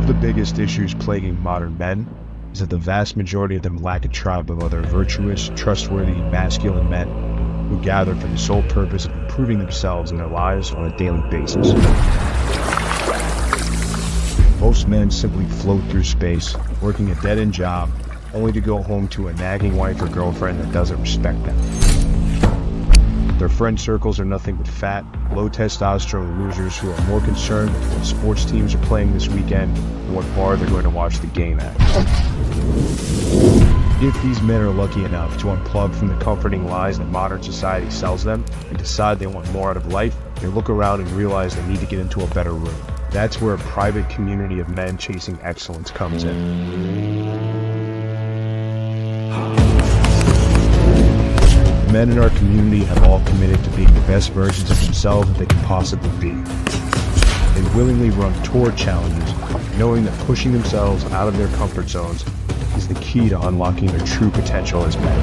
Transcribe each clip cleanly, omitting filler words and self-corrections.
of the biggest issues plaguing modern men is that the vast majority of them lack a tribe of other virtuous, trustworthy, masculine men who gather for the sole purpose of improving themselves and their lives on a daily basis. Most men simply float through space, working a dead-end job, only to go home to a nagging wife or girlfriend that doesn't respect them. Their friend circles are nothing but fat, low testosterone losers who are more concerned with what sports teams are playing this weekend and what bar they're going to watch the game at. If these men are lucky enough to unplug from the comforting lies that modern society sells them and decide they want more out of life, they look around and realize they need to get into a better room. That's where a private community of men chasing excellence comes in. The men in our community have all committed to being the best versions of themselves that they can possibly be. They willingly run toward challenges, knowing that pushing themselves out of their comfort zones is the key to unlocking their true potential as men.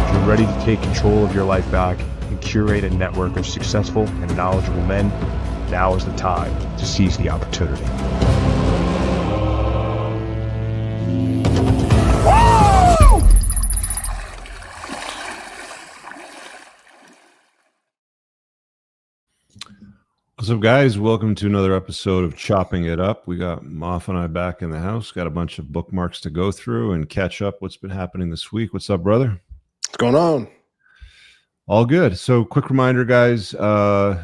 If you're ready to take control of your life back and curate a network of successful and knowledgeable men, now is the time to seize the opportunity. What's up, guys? Welcome to another episode of Chopping It Up. We got Moff and I back in the house. Got a bunch of bookmarks to go through and catch up what's been happening this week. What's up, brother? What's going on? All good. So quick reminder, guys,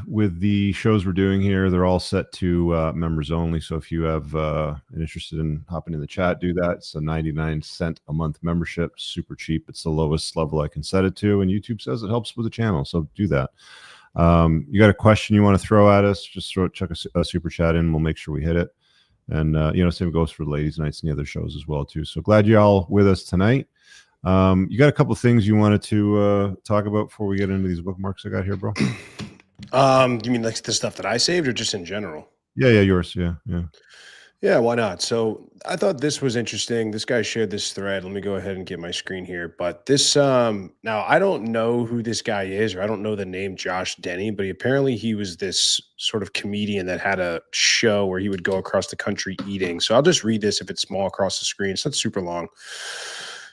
with the shows we're doing here, they're all set to members only. So if you have interested in hopping in the chat, do that. It's a 99-cent a month membership. Super cheap. It's the lowest level I can set it to. And YouTube says it helps with the channel. So do that. You got a question you want to throw at us, just chuck a super chat in. We'll make sure we hit it. And, same goes for ladies nights and the other shows as well, too. So glad you're all with us tonight. You got a couple of things you wanted to talk about before we get into these bookmarks I got here, bro? You mean like the stuff that I saved or just in general? Yeah, yours. Yeah, why not? So I thought this was interesting. This guy shared this thread. Let me go ahead and get my screen here. But this, now I don't know who this guy is, or I don't know the name Josh Denny, but apparently he was this sort of comedian that had a show where he would go across the country eating. So I'll just read this if it's small across the screen. It's not super long.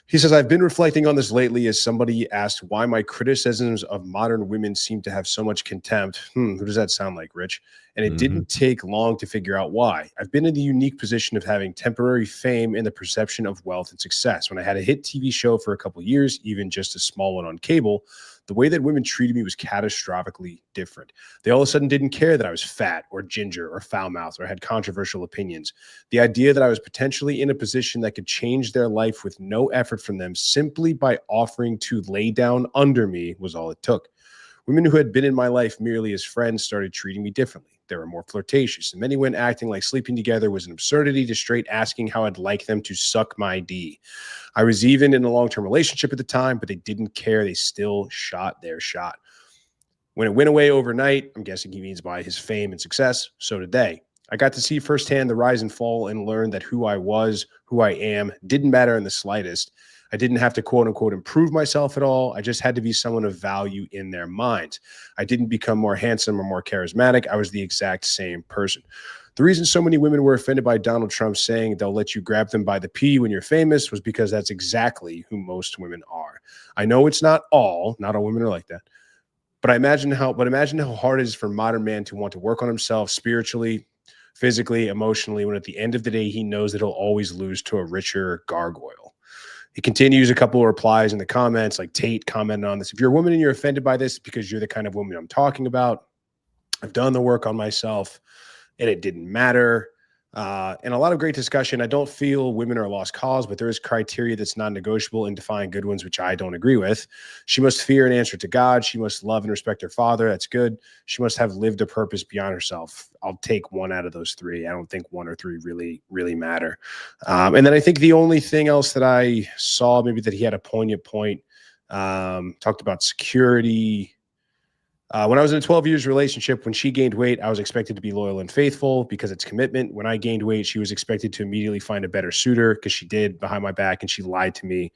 He says, I've been reflecting on this lately as somebody asked why my criticisms of modern women seem to have so much contempt. Who does that sound like, Rich? And it didn't take long to figure out why. I've been in the unique position of having temporary fame and the perception of wealth and success. When I had a hit TV show for a couple of years, even just a small one on cable, the way that women treated me was catastrophically different. They all of a sudden didn't care that I was fat or ginger or foul-mouthed or had controversial opinions. The idea that I was potentially in a position that could change their life with no effort from them simply by offering to lay down under me was all it took. Women who had been in my life merely as friends started treating me differently. They were more flirtatious, and many went acting like sleeping together was an absurdity to straight asking how I'd like them to suck my D. I was even in a long-term relationship at the time, but they didn't care. They still shot their shot. When it went away overnight, I'm guessing he means by his fame and success, so did they. I got to see firsthand the rise and fall and learn that who I was, who I am, didn't matter in the slightest. I didn't have to quote unquote improve myself at all. I just had to be someone of value in their minds. I didn't become more handsome or more charismatic. I was the exact same person. The reason so many women were offended by Donald Trump saying they'll let you grab them by the pee when you're famous was because that's exactly who most women are. I know it's not all women are like that. But imagine how hard it is for a modern man to want to work on himself spiritually, physically, emotionally, when at the end of the day, he knows that he'll always lose to a richer gargoyle. He continues a couple of replies in the comments, like Tate commented on this. If you're a woman and you're offended by this because you're the kind of woman I'm talking about, I've done the work on myself and it didn't matter. And a lot of great discussion. I don't feel women are a lost cause, but there is criteria that's non-negotiable in defining good ones, which I don't agree with. She must fear and answer to God. She must love and respect her father. That's good. She must have lived a purpose beyond herself. I'll take one out of those three. I don't think one or three really matter. And then I think the only thing else that I saw, maybe that he had a poignant point, talked about security. When I was in a 12 years relationship, when she gained weight, I was expected to be loyal and faithful because it's commitment. When I gained weight, she was expected to immediately find a better suitor because she did behind my back and she lied to me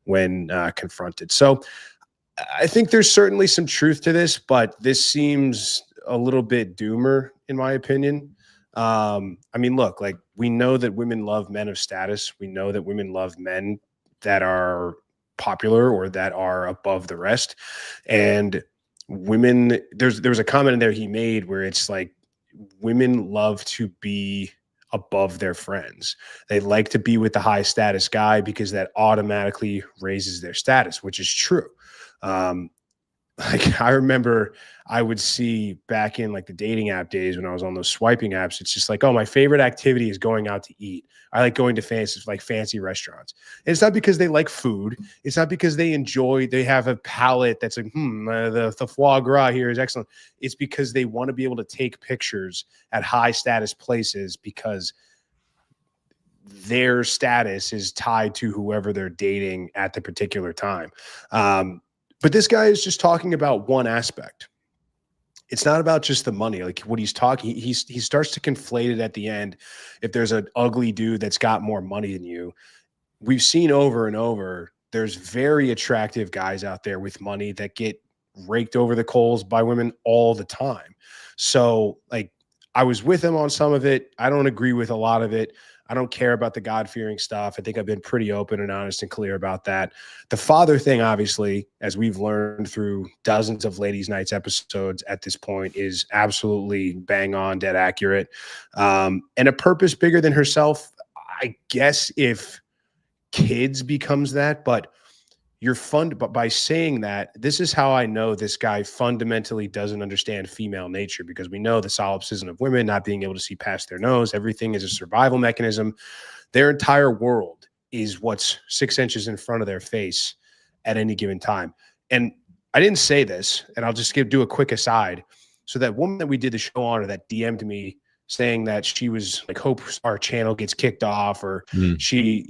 when confronted. So I think there's certainly some truth to this, but this seems a little bit doomer in my opinion. I mean, look, like we know that women love men of status. We know that women love men that are popular or that are above the rest. And women, there was a comment in there he made where it's like women love to be above their friends. They like to be with the high status guy because that automatically raises their status, which is true. Um, like I remember I would see back in like the dating app days when I was on those swiping apps, it's just like, oh, my favorite activity is going out to eat. I like going to fancy restaurants. And it's not because they like food. It's not because they have a palate that's like, the foie gras here is excellent. It's because they want to be able to take pictures at high status places because their status is tied to whoever they're dating at the particular time. But this guy is just talking about one aspect. It's not about just the money. Like what he's talking, he starts to conflate it at the end. If there's an ugly dude that's got more money than you, we've seen over and over, there's very attractive guys out there with money that get raked over the coals by women all the time. So like I was with him on some of it. I don't agree with a lot of it. I don't care about the God-fearing stuff. I think I've been pretty open and honest and clear about that. The father thing, obviously, as we've learned through dozens of Ladies' Nights episodes at this point, is absolutely bang on, dead accurate. And a purpose bigger than herself, I guess, if kids becomes that, but but by saying that, this is how I know this guy fundamentally doesn't understand female nature, because we know the solipsism of women not being able to see past their nose. Everything is a survival mechanism. Their entire world is what's 6 inches in front of their face at any given time. And I didn't say this, and I'll just do a quick aside. So that woman that we did the show on, or that DM'd me saying that she was like, hope our channel gets kicked off, or she,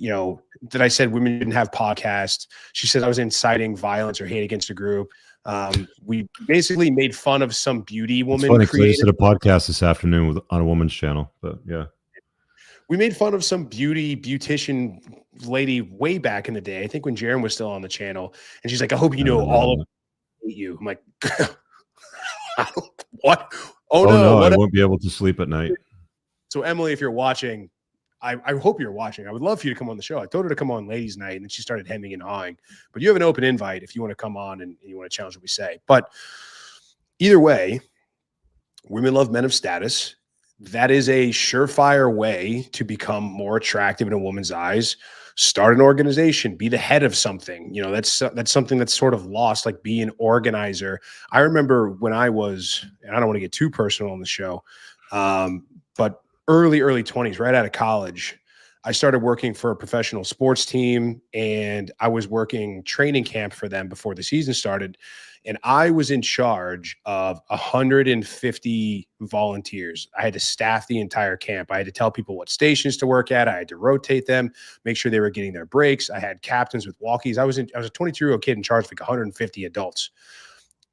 that I said women didn't have podcasts. She said I was inciting violence or hate against a group. We basically made fun of some beauty woman. It's funny because I just did a podcast this afternoon on a woman's channel, but yeah. We made fun of some beautician lady way back in the day. I think when Jaren was still on the channel, and she's like, I hope you know all of them hate you. I'm like, what? Oh no, I won't be able to sleep at night. So Emily, if you're watching, I hope you're watching. I would love for you to come on the show. I told her to come on Ladies' Night, and then she started hemming and hawing. But you have an open invite if you want to come on and you want to challenge what we say. But either way, women love men of status. That is a surefire way to become more attractive in a woman's eyes. Start an organization, be the head of something. That's something that's sort of lost, like be an organizer. I remember when I was, and I don't want to get too personal on the show, but early 20s, right out of college, I started working for a professional sports team, and I was working training camp for them before the season started. And I was in charge of 150 volunteers. I had to staff the entire camp. I had to tell people what stations to work at. I had to rotate them, make sure they were getting their breaks. I had captains with walkies. I was a 22-year-old kid in charge of like 150 adults.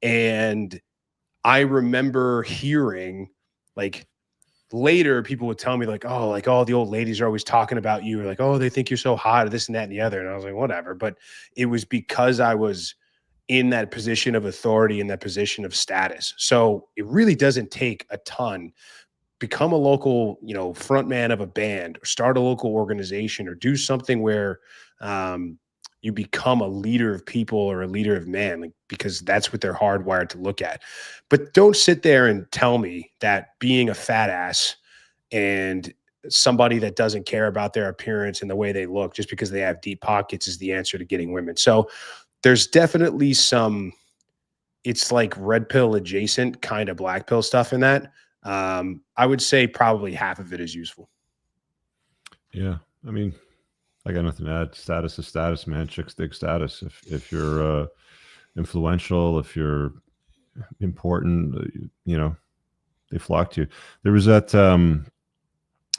And I remember hearing, like, later people would tell me like, oh, the old ladies are always talking about you, or like, oh, they think you're so hot, or this and that and the other. And I was like, whatever. But it was because I was in that position of authority, in that position of status. So it really doesn't take a ton. Become a local, front man of a band, or start a local organization, or do something where you become a leader of people or a leader of men, because that's what they're hardwired to look at. But don't sit there and tell me that being a fat ass and somebody that doesn't care about their appearance and the way they look just because they have deep pockets is the answer to getting women. So there's definitely it's like red pill adjacent kind of black pill stuff in that. I would say probably half of it is useful. Yeah. I mean, I got nothing to add. Status is status, man. Chicks dig status. If you're influential, if you're important, they flock to you. There was that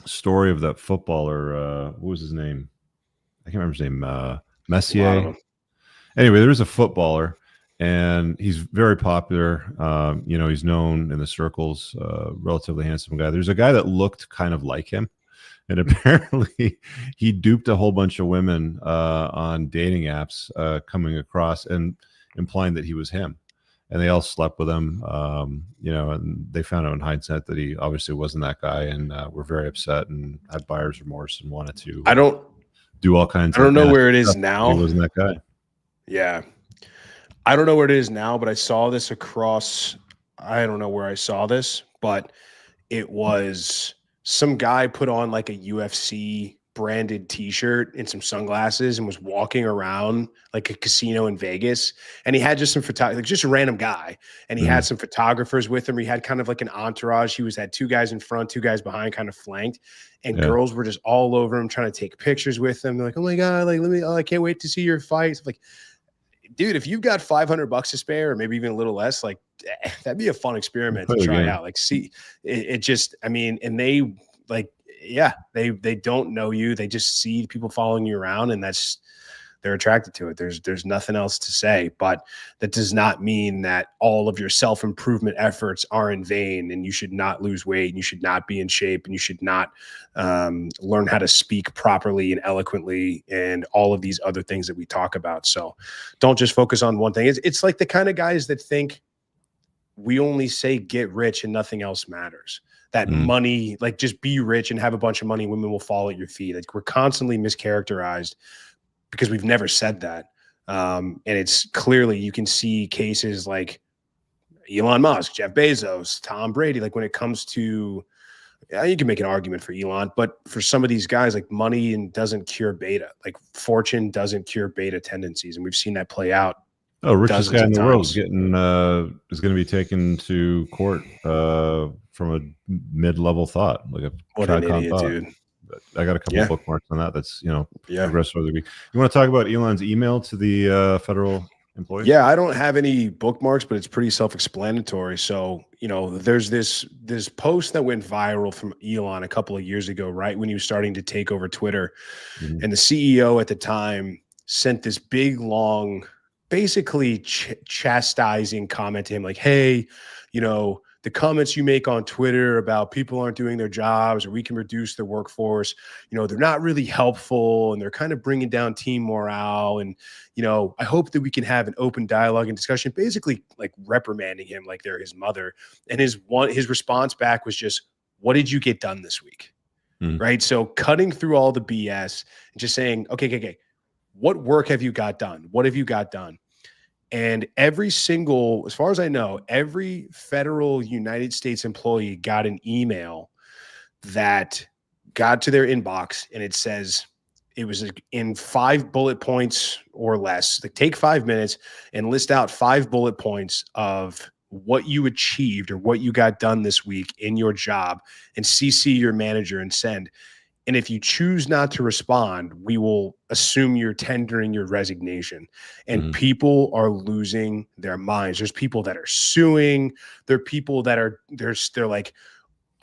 story of that footballer. What was his name? I can't remember his name. Messier. Anyway, there was a footballer, and he's very popular. He's known in the circles, relatively handsome guy. There's a guy that looked kind of like him, and apparently he duped a whole bunch of women on dating apps coming across and implying that he was him. and they all slept with him. You know, and they found out in hindsight that he obviously wasn't that guy, and were very upset and had buyer's remorse and wanted to do all kinds. I don't know where it is stuff. now. He wasn't that guy. Yeah, I don't know where it is now, but I saw this across. I don't know where I saw this, but it was some guy put on like a UFC branded t-shirt and some sunglasses and was walking around like a casino in Vegas. And he had just some like just a random guy. And he had some photographers with him. He had kind of like an entourage. He had 2 guys in front, 2 guys behind, kind of flanked. And girls were just all over him trying to take pictures with him. They're like, oh my God, like, I can't wait to see your fights. Like, dude, if you've got $500 to spare, or maybe even a little less, like that'd be a fun experiment to try out. Like, see, it just, I mean, and they like, yeah, they don't know you. They just see people following you around, and they're attracted to it. There's nothing else to say, but that does not mean that all of your self-improvement efforts are in vain, and you should not lose weight, and you should not be in shape, and you should not learn how to speak properly and eloquently and all of these other things that we talk about. So don't just focus on one thing. It's like the kind of guys that think we only say get rich and nothing else matters. That money, like just be rich and have a bunch of money, women will fall at your feet. Like we're constantly mischaracterized because we've never said that. And it's clearly, you can see cases like Elon Musk, Jeff Bezos, Tom Brady. Like when it comes to, you can make an argument for Elon, but for some of these guys, like money doesn't cure beta. Like fortune doesn't cure beta tendencies. And we've seen that play out. Oh, richest guy in the world is going to be taken to court from a mid-level thought, like a what an idiot, dude. But I got a couple of bookmarks on that. That's progress over the week. You want to talk about Elon's email to the federal employees? Yeah, I don't have any bookmarks, but it's pretty self-explanatory. So there's this post that went viral from Elon a couple of years ago, right when he was starting to take over Twitter, and the CEO at the time sent this big long, basically chastising comment to him, like, hey, the comments you make on Twitter about people aren't doing their jobs, or we can reduce their workforce, they're not really helpful, and they're kind of bringing down team morale. And, I hope that we can have an open dialogue and discussion, basically like reprimanding him like they're his mother. And his response back was just, what did you get done this week? Right? So cutting through all the BS and just saying, okay. What work have you got done? What have you got done? And every single, as far as I know, every federal United States employee got an email that got to their inbox, and it says, it was in 5 bullet points or less. Like, take 5 minutes and list out 5 bullet points of what you achieved or what you got done this week in your job, and CC your manager and send. And if you choose not to respond, we will assume you're tendering your resignation. And people are losing their minds. There's people that are suing. There are people that they're like,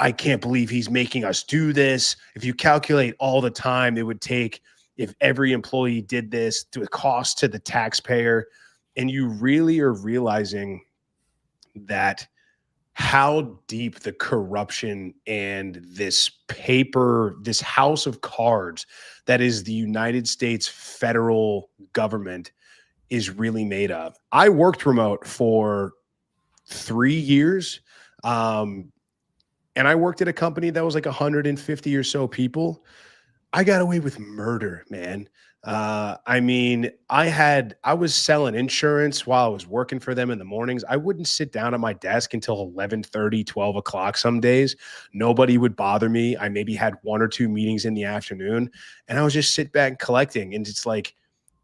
I can't believe he's making us do this. If you calculate all the time it would take if every employee did this, to a cost to the taxpayer, and you really are realizing that how deep the corruption and this house of cards that is the United States federal government is really made of. I worked remote for 3 years. And I worked at a company that was like 150 or so people. I got away with murder, man. I mean, I was selling insurance while I was working for them in the mornings. I wouldn't sit down at my desk until 11:30, 12 o'clock some days. Nobody would bother me. I maybe had 1 or 2 meetings in the afternoon, and I was just sit back collecting. And it's like,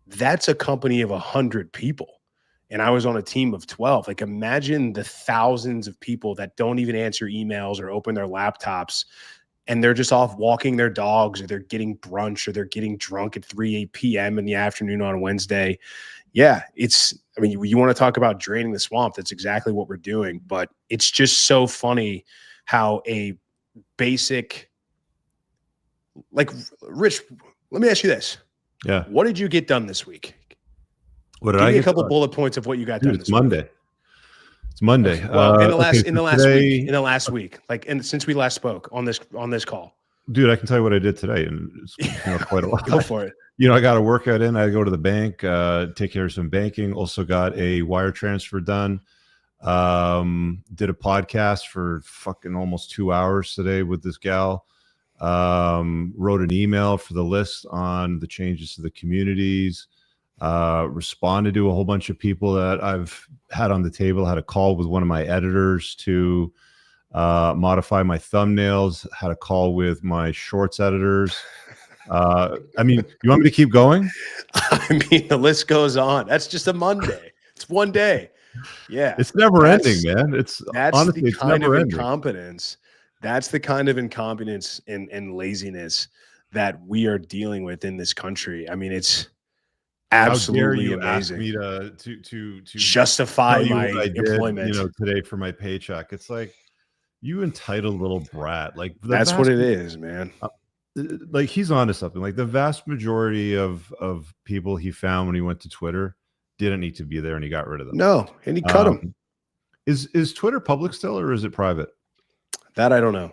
that's a company of 100 people. And I was on a team of 12. Like, imagine the thousands of people that don't even answer emails or open their laptops, and they're just off walking their dogs, or they're getting brunch, or they're getting drunk at 3 p.m. in the afternoon on a Wednesday. Yeah, I mean, you want to talk about draining the swamp. That's exactly what we're doing. But it's just so funny how a basic, like, Rich, let me ask you this. Yeah. What did you get done this week? What did Give I me get a couple done? bullet points of what you got done. It's Monday. Week. It's Monday. Well, in the last week, like, and since we last spoke on this call, dude, I can tell you what I did today, and it's quite a lot. Go for it. I got a workout in. I go to the bank, take care of some banking. Also got a wire transfer done. Did a podcast for fucking almost 2 hours today with this gal. Wrote an email for the list on the changes to the communities. Responded to a whole bunch of people that I've had on the table. Had a call with one of my editors to modify my thumbnails. Had a call with my shorts editors. I mean, you want me to keep going? I mean, the list goes on. That's just a Monday. It's one day. Yeah, it's never ending, man. That's honestly, the it's kind never of ending. incompetence. That's the kind of incompetence and laziness that we are dealing with in this country. I mean, it's absolutely amazing. Ask me to justify my employment, you know, today for my paycheck. It's like, you entitled little brat. Like, that's what it is, man. Like, he's onto something. Like, the vast majority of people he found when he went to Twitter didn't need to be there, and he got rid of them. No, and he cut them. Is Twitter public still, or is it private? That I don't know.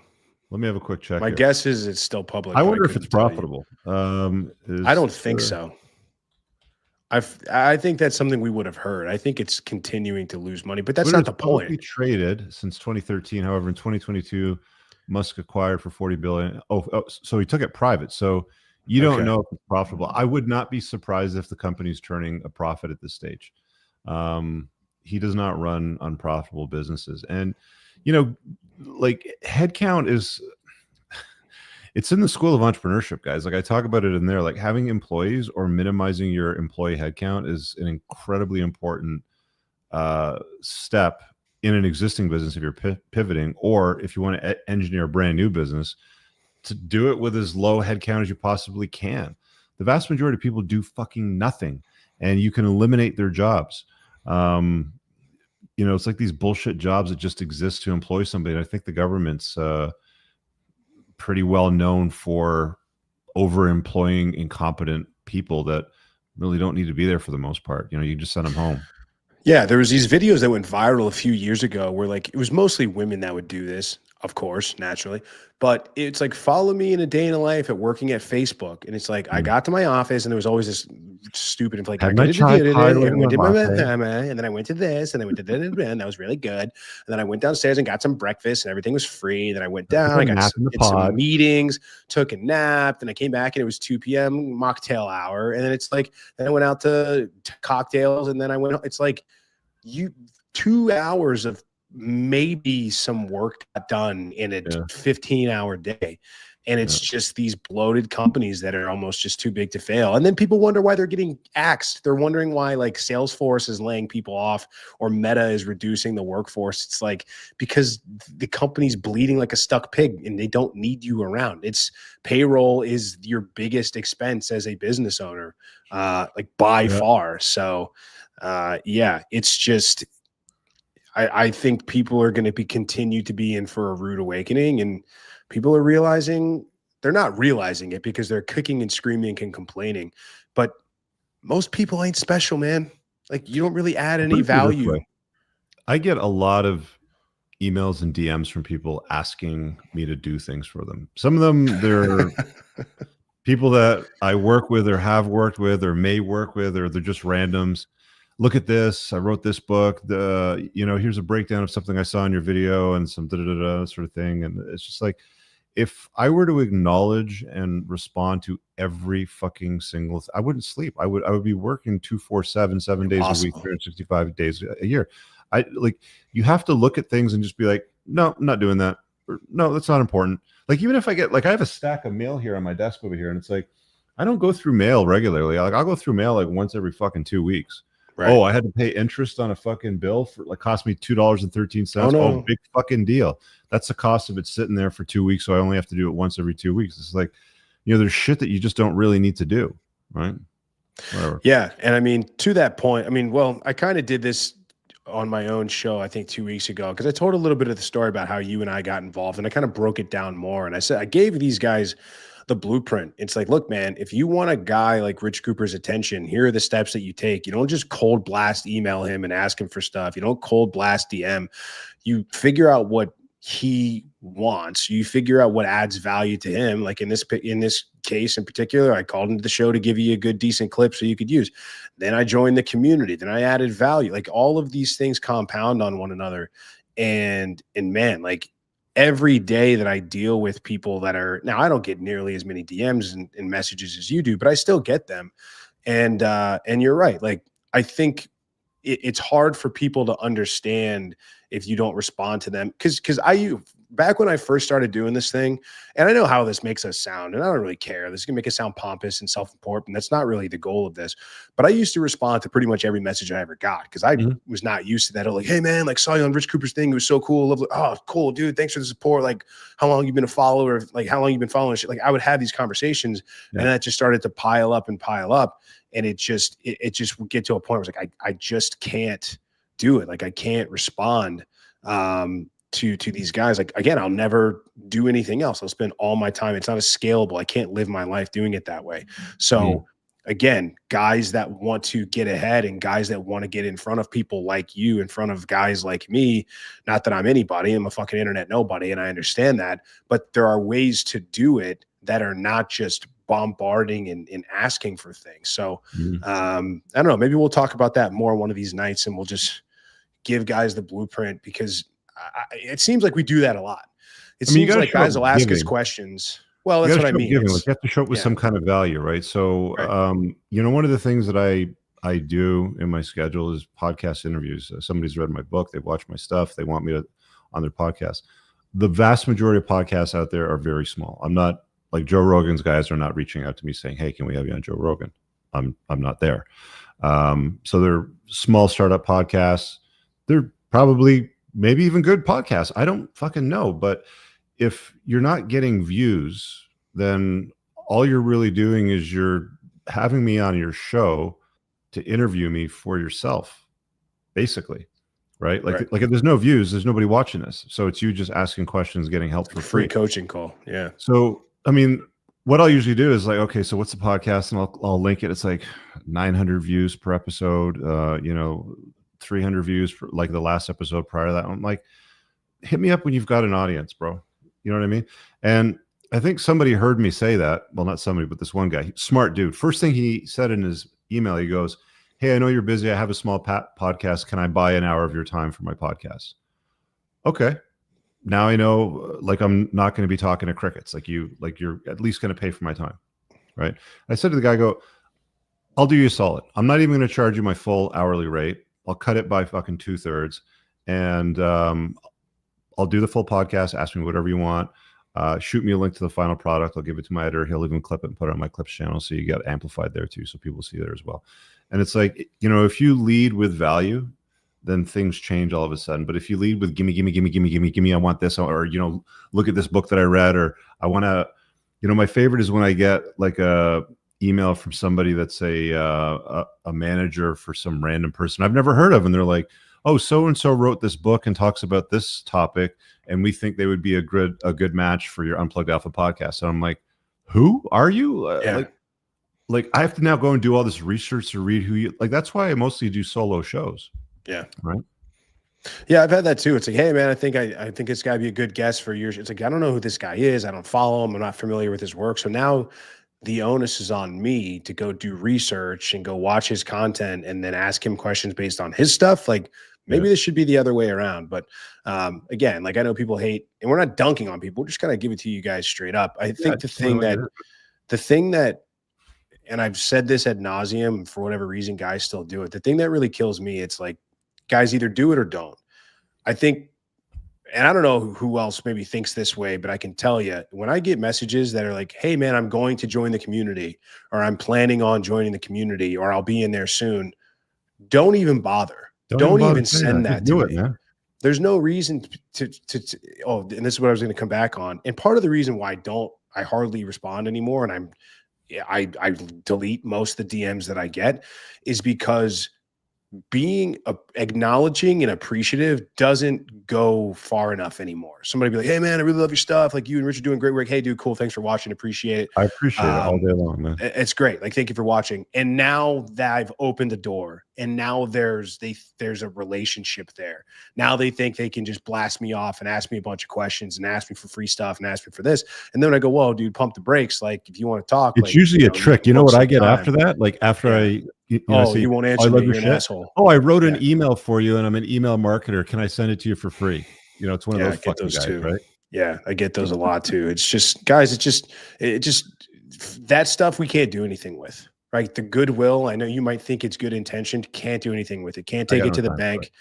Let me have a quick check. My guess is it's still public. I wonder if it's profitable. I don't think so. I think that's something we would have heard. I think it's continuing to lose money, but that's not the point. Publicly traded since 2013. However, in 2022, Musk acquired for $40 billion. Oh, so he took it private. So you don't know if it's profitable. I would not be surprised if the company's turning a profit at this stage. He does not run unprofitable businesses. And, you know, like, headcount is, it's in the school of entrepreneurship, guys. Like, I talk about it in there, like, having employees or minimizing your employee headcount is an incredibly important step in an existing business if you're pivoting, or if you want to engineer a brand new business, to do it with as low headcount as you possibly can. The vast majority of people do fucking nothing, and you can eliminate their jobs. You know, it's like these bullshit jobs that just exist to employ somebody. And I think the government's pretty well known for over-employing incompetent people that really don't need to be there for the most part. You know, you just send them home. Yeah, there was these videos that went viral a few years ago where, like, it was mostly women that would do this, of course, naturally. But it's like, follow me in a day in a life at working at Facebook. And it's like, I got to my office and there was always this stupid, like, and then I went to this and I went to that, and that was really good. And then I went downstairs and got some breakfast and everything was free. And then I went down, I got some meetings, took a nap. Then I came back and it was 2 p.m. mocktail hour. And then it's like, then I went out to cocktails, and then I went, it's like, 2 hours of maybe some work got done in a 15-hour day. And it's just these bloated companies that are almost just too big to fail. And then people wonder why they're getting axed. They're wondering why, like, Salesforce is laying people off or Meta is reducing the workforce. It's like, because the company's bleeding like a stuck pig and they don't need you around. It's payroll is your biggest expense as a business owner, like, by far. So yeah, it's just, I think people are going to continue to be in for a rude awakening, and people are realizing, they're not realizing it because they're kicking and screaming and complaining, but most people ain't special, man. Like, you don't really add any value. I get a lot of emails and DMs from people asking me to do things for them. Some of them, they're people that I work with or have worked with or may work with, or they're just randoms. Look at this. I wrote this book. You know, here's a breakdown of something I saw in your video and some sort of thing. And it's just like, if I were to acknowledge and respond to every fucking single, I wouldn't sleep. I would be working 24/7, 7 days a week, 365 days a year. You have to look at things and just be like, no, I'm not doing that. Or, no, that's not important. Like, even if I get, like, I have a stack of mail here on my desk over here, and it's like, I don't go through mail regularly. Like, I'll go through mail like once every fucking 2 weeks. Right. Oh, I had to pay interest on a fucking bill for, like, cost me $2.13. Oh, no. Oh, big fucking deal. That's the cost of it sitting there for 2 weeks. So I only have to do it once every 2 weeks. It's like, you know, there's shit that you just don't really need to do. Right. Whatever. Yeah. And I mean, to that point, I mean, well, I kind of did this on my own show, I think 2 weeks ago, because I told a little bit of the story about how you and I got involved, and I kind of broke it down more. And I said, I gave these guys the blueprint. It's like, look, man, if you want a guy like Rich Cooper's attention, here are the steps that you take. You don't just cold blast email him and ask him for stuff. You don't cold blast DM. You figure out what he wants. You figure out what adds value to him. Like in this case in particular, I called into the show to give you a good, decent clip so you could use. Then I joined the community. Then I added value. Like all of these things compound on one another. And man, like every day that I deal with people that are now, I don't get nearly as many DMs and messages as you do, but I still get them. And you're right. Like I think it's hard for people to understand if you don't respond to them. Because back when I first started doing this thing, and I know how this makes us sound, and I don't really care. This is gonna make us sound pompous and self-important. That's not really the goal of this. But I used to respond to pretty much every message I ever got because I was not used to that. Like, hey man, like saw you on Rich Cooper's thing. It was so cool. Lovely. Oh, cool, dude. Thanks for the support. Like, how long you been a follower? Like, how long you been following shit? Like, I would have these conversations, and that just started to pile up. And it just would get to a point where it's like I just can't do it. Like I can't respond to these guys. Like again, I'll never do anything else. I'll spend all my time. It's not as scalable. I can't live my life doing it that way. So again, guys that want to get ahead and guys that want to get in front of people like you, in front of guys like me, not that I'm anybody, I'm a fucking internet nobody, and I understand that, but there are ways to do it that are not just bombarding and asking for things. So I don't know, maybe we'll talk about that more one of these nights, and we'll just give guys the blueprint, because it seems like we do that a lot. It seems like guys will ask us questions. Well, that's what I mean. Like you have to show up with some kind of value, right? So, you know, one of the things that I do in my schedule is podcast interviews. Somebody's read my book, they've watched my stuff, they want me to on their podcast. The vast majority of podcasts out there are very small. I'm not like Joe Rogan's guys are not reaching out to me saying, "Hey, can we have you on Joe Rogan?" I'm not there. So they're small startup podcasts. They're probably maybe even good podcasts. I don't fucking know. But if you're not getting views, then all you're really doing is you're having me on your show to interview me for yourself, basically. Right? Like if there's no views, there's nobody watching this. So it's you just asking questions, getting help for free. Coaching call. Yeah. So, I mean, what I'll usually do is like, okay, so what's the podcast? And I'll link it. It's like 900 views per episode, 300 views for like the last episode prior to that. I'm like, hit me up when you've got an audience, bro. You know what I mean? And I think somebody heard me say that. Well, not somebody, but this one guy, smart dude. First thing he said in his email, he goes, "Hey, I know you're busy. I have a small podcast. Can I buy an hour of your time for my podcast?" Okay. Now I know, like, I'm not going to be talking to crickets. Like you're at least going to pay for my time. Right. I said to the guy, I'll do you a solid. I'm not even going to charge you my full hourly rate. I'll cut it by fucking 2/3. And I'll do the full podcast. Ask me whatever you want. Shoot me a link to the final product. I'll give it to my editor. He'll even clip it and put it on my clips channel. So you get amplified there too. So people see there as well. And it's like, if you lead with value, then things change all of a sudden. But if you lead with gimme, I want this, or, look at this book that I read, or I want to, my favorite is when I get like a email from somebody that's a manager for some random person I've never heard of. And they're like, "Oh, so-and-so wrote this book and talks about this topic, and we think they would be a good match for your Unplugged Alpha podcast." And I'm like, "Who are you?" Like I have to now go and do all this research to read who you like. That's why I mostly do solo shows. Yeah. Right. Yeah, I've had that too. It's like, hey man, I think it's got to be a good guest for yours. It's like, I don't know who this guy is. I don't follow him. I'm not familiar with his work. So now the onus is on me to go do research and go watch his content and then ask him questions based on his stuff. Like maybe this should be the other way around. But again, like I know people hate, and we're not dunking on people. We're just kind of give it to you guys straight up. I think the thing that, and I've said this ad nauseum, for whatever reason, guys still do it. The thing that really kills me, it's like guys either do it or don't. I think, and I don't know who else maybe thinks this way, but I can tell you, when I get messages that are like, "Hey man, I'm going to join the community," or "I'm planning on joining the community," or "I'll be in there soon," don't even bother. Don't even send that to me. Man. There's no reason to oh, and this is what I was going to come back on. And part of the reason why I hardly respond anymore, and I delete most of the DMs that I get, is because being acknowledging and appreciative doesn't go far enough anymore. Somebody be like, hey man, I really love your stuff. Like, you and Rich are doing great work. Hey dude, cool. Thanks for watching. Appreciate it. I appreciate it all day long, man. It's great. Like, thank you for watching. And now that I've opened the door, and now there's a relationship there. Now they think they can just blast me off and ask me a bunch of questions and ask me for free stuff and ask me for this. And then I go, whoa, dude, pump the brakes. Like, if you want to talk, it's like, usually a trick. You know what I get after that? Like after Yeah. I say, you won't answer me. You're an asshole. Oh, I wrote an email for you and I'm an email marketer. Can I send it to you for free? You know, it's one of those fucking guys, too. right? Yeah, I get those a lot too. It's just, guys, it just that stuff we can't do anything with, right? The goodwill, I know you might think it's good intentioned, can't do anything with it. Can't take it to the bank,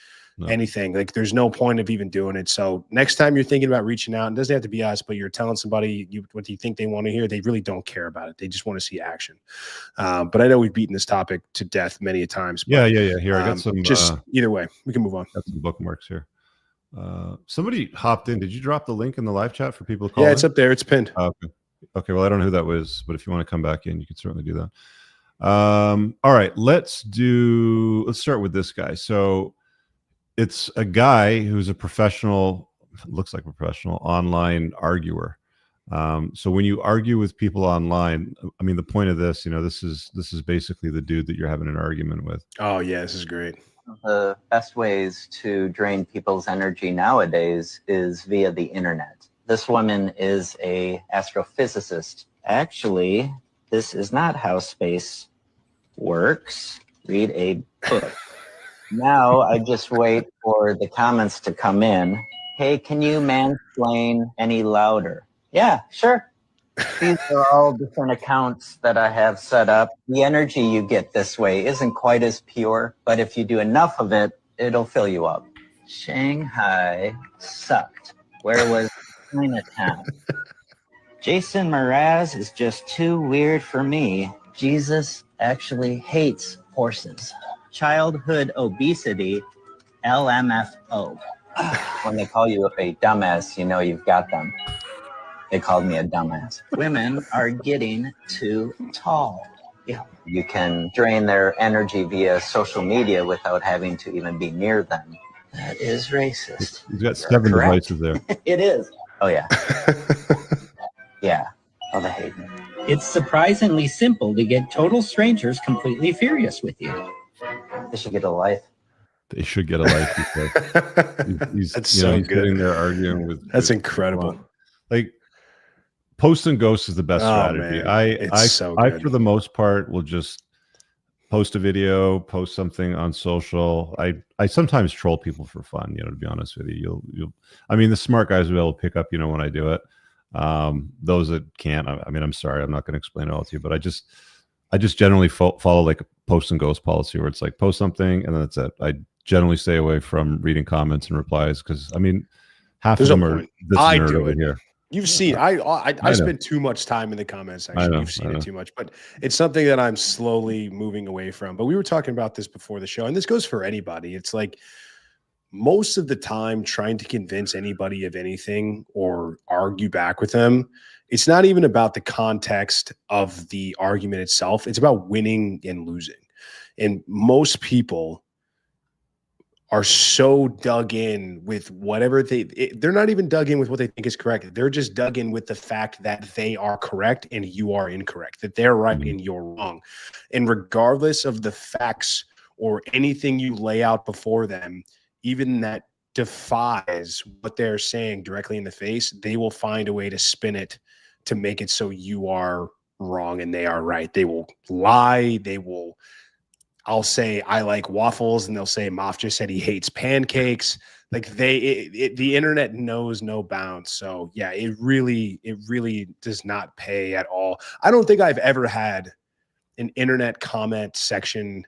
anything. Like, there's no point of even doing it. So next time you're thinking about reaching out, it doesn't have to be us, but you're telling somebody what you think they want to hear, they really don't care about it. They just want to see action. But I know we've beaten this topic to death many a times. But, yeah. Here, I got some. Just either way, we can move on. Got some bookmarks here. Somebody hopped in. Did you drop the link in the live chat for people to call? Yeah, it's up there. It's pinned. Okay. Well, I don't know who that was, but if you want to come back in, you can certainly do that. All right, let's start with this guy. So it's a guy who's a professional, looks like a professional online arguer. So when you argue with people online, I mean, the point of this, this is basically the dude that you're having an argument with. Oh yeah, this is great. The best ways to drain people's energy nowadays is via the internet. This woman is a astrophysicist. Actually, this is not how space works. Read a book. Now I just wait for the comments to come in. Hey, can you mansplain any louder? Yeah, sure. These are all different accounts that I have set up. The energy you get this way isn't quite as pure, but if you do enough of it, it'll fill you up. Shanghai sucked. Where was Chinatown? Jason Mraz is just too weird for me. Jesus actually hates horses. Childhood obesity, LMFO. When they call you a dumbass, you know you've got them. They called me a dumbass. Women are getting too tall. Yeah. You can drain their energy via social media without having to even be near them. That is racist. He's got 7 devices there. It is. Oh, yeah. Yeah. Oh, they hate me. It's surprisingly simple to get total strangers completely furious with you. They should get a life. They should get a life. He's That's so he's good. sitting there arguing with. That's incredible. Like, post and ghost is the best strategy. Man. I for the most part will just post a video, post something on social. I sometimes troll people for fun, to be honest with you. I mean, the smart guys will be able to pick up, when I do it. Those that can't, I mean, I'm sorry, I'm not going to explain it all to you, but I just generally follow like a post and ghost policy where it's like post something and then that's it. I generally stay away from reading comments and replies because, I mean, half of them are this nerd over here. You've seen, I spend too much time in the comment section. You've seen it too much, but it's something that I'm slowly moving away from. But we were talking about this before the show, and this goes for anybody. It's like most of the time trying to convince anybody of anything or argue back with them, it's not even about the context of the argument itself. It's about winning and losing. And most people are so dug in with whatever they're not even dug in with what they think is correct. They're just dug in with the fact that they are correct and you are incorrect, that they're right and you're wrong. And regardless of the facts or anything you lay out before them, even that defies what they're saying directly in the face, they will find a way to spin it to make it so you are wrong and they are right. They will lie. I'll say I like waffles, and they'll say Moff just said he hates pancakes. Like the internet knows no bounds. So yeah, it really does not pay at all. I don't think I've ever had an internet comment section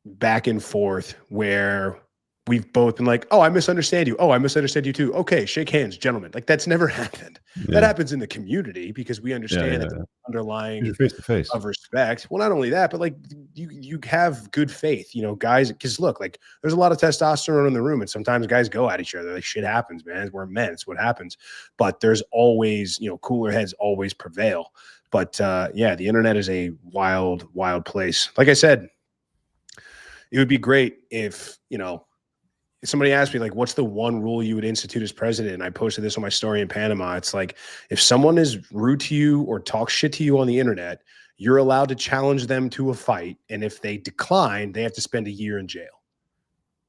back and forth where we've both been like, oh, I misunderstand you. Oh, I misunderstood you too. Okay, shake hands, gentlemen. Like that's never happened. Yeah. That happens in the community because we understand that the underlying face-to-face of respect. Well, not only that, but like you have good faith, guys, because look, like there's a lot of testosterone in the room and sometimes guys go at each other. Like shit happens, man. We're men. It's what happens. But there's always, cooler heads always prevail. But yeah, the internet is a wild, wild place. Like I said, it would be great if, if somebody asked me, like, what's the one rule you would institute as president? And I posted this on my story in Panama. It's like, if someone is rude to you or talks shit to you on the internet, you're allowed to challenge them to a fight. And if they decline, they have to spend a year in jail.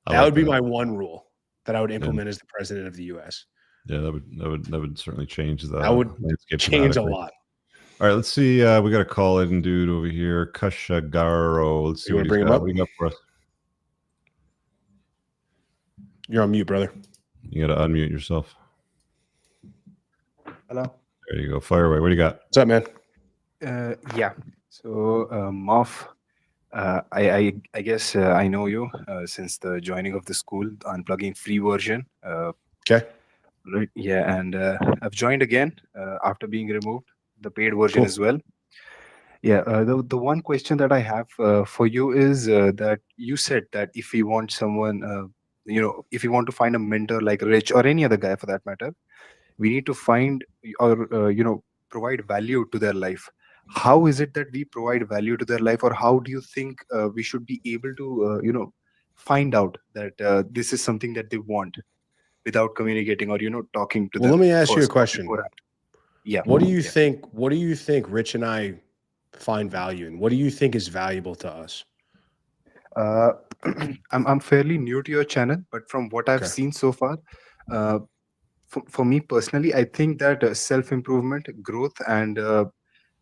That would be my one rule that I would implement as the president of the U.S. Yeah, that would certainly change the That would landscape change a lot. All right, let's see. We got a call in dude over here, Kashagaro. Let's see what he's got. What do you got for us? You're on mute, brother. You got to unmute yourself. Hello. There you go. Fire away. What do you got? What's up, man? Yeah. So, Moff, I guess I know you since the joining of the school, the Unplugging free version. Okay. Right. Yeah, and I've joined again after being removed, the paid version as well. Yeah. The one question that I have for you is that you said that if we want someone, if you want to find a mentor like Rich or any other guy for that matter, we need to find or provide value to their life. How is it that we provide value to their life, or how do you think we should be able to find out that this is something that they want without communicating or talking to them? Well, let me ask you a question. Yeah. What do you think Rich and I find value in? What do you think is valuable to us? I'm fairly new to your channel, but from what I've seen so far, for me personally, I think that self-improvement, growth, and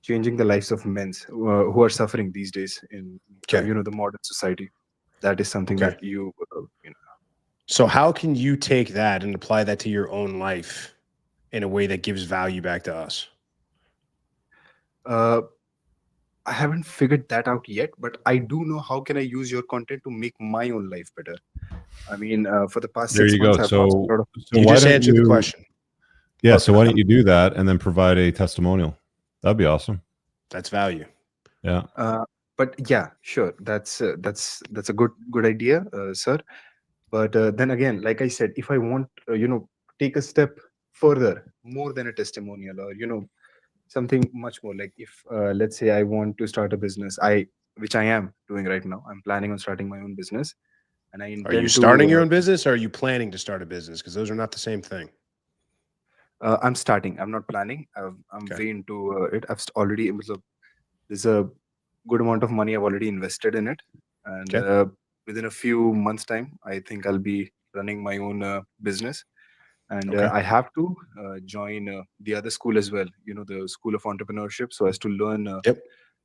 changing the lives of men who are suffering these days in the modern society, that is something that you know. So how can you take that and apply that to your own life in a way that gives value back to us? I haven't figured that out yet, but I do know how can I use your content to make my own life better. I mean, for the past 6 months, I've lost a lot of. You just answered the question. Yeah. So why don't you do that and then provide a testimonial? That'd be awesome. That's value. Yeah. But yeah, sure. That's a good idea, sir. But then again, like I said, if I want, take a step further, more than a testimonial, or something much more, like if let's say I want to start a business, which I am doing right now. I'm planning on starting my own business, and I intend. Are you starting your own business, or are you planning to start a business? Because those are not the same thing. I'm starting. I'm not planning. I'm way into it. I've already. There's a good amount of money I've already invested in it, and within a few months' time, I think I'll be running my own business. And I have to join the other school as well, the School of Entrepreneurship, so as to learn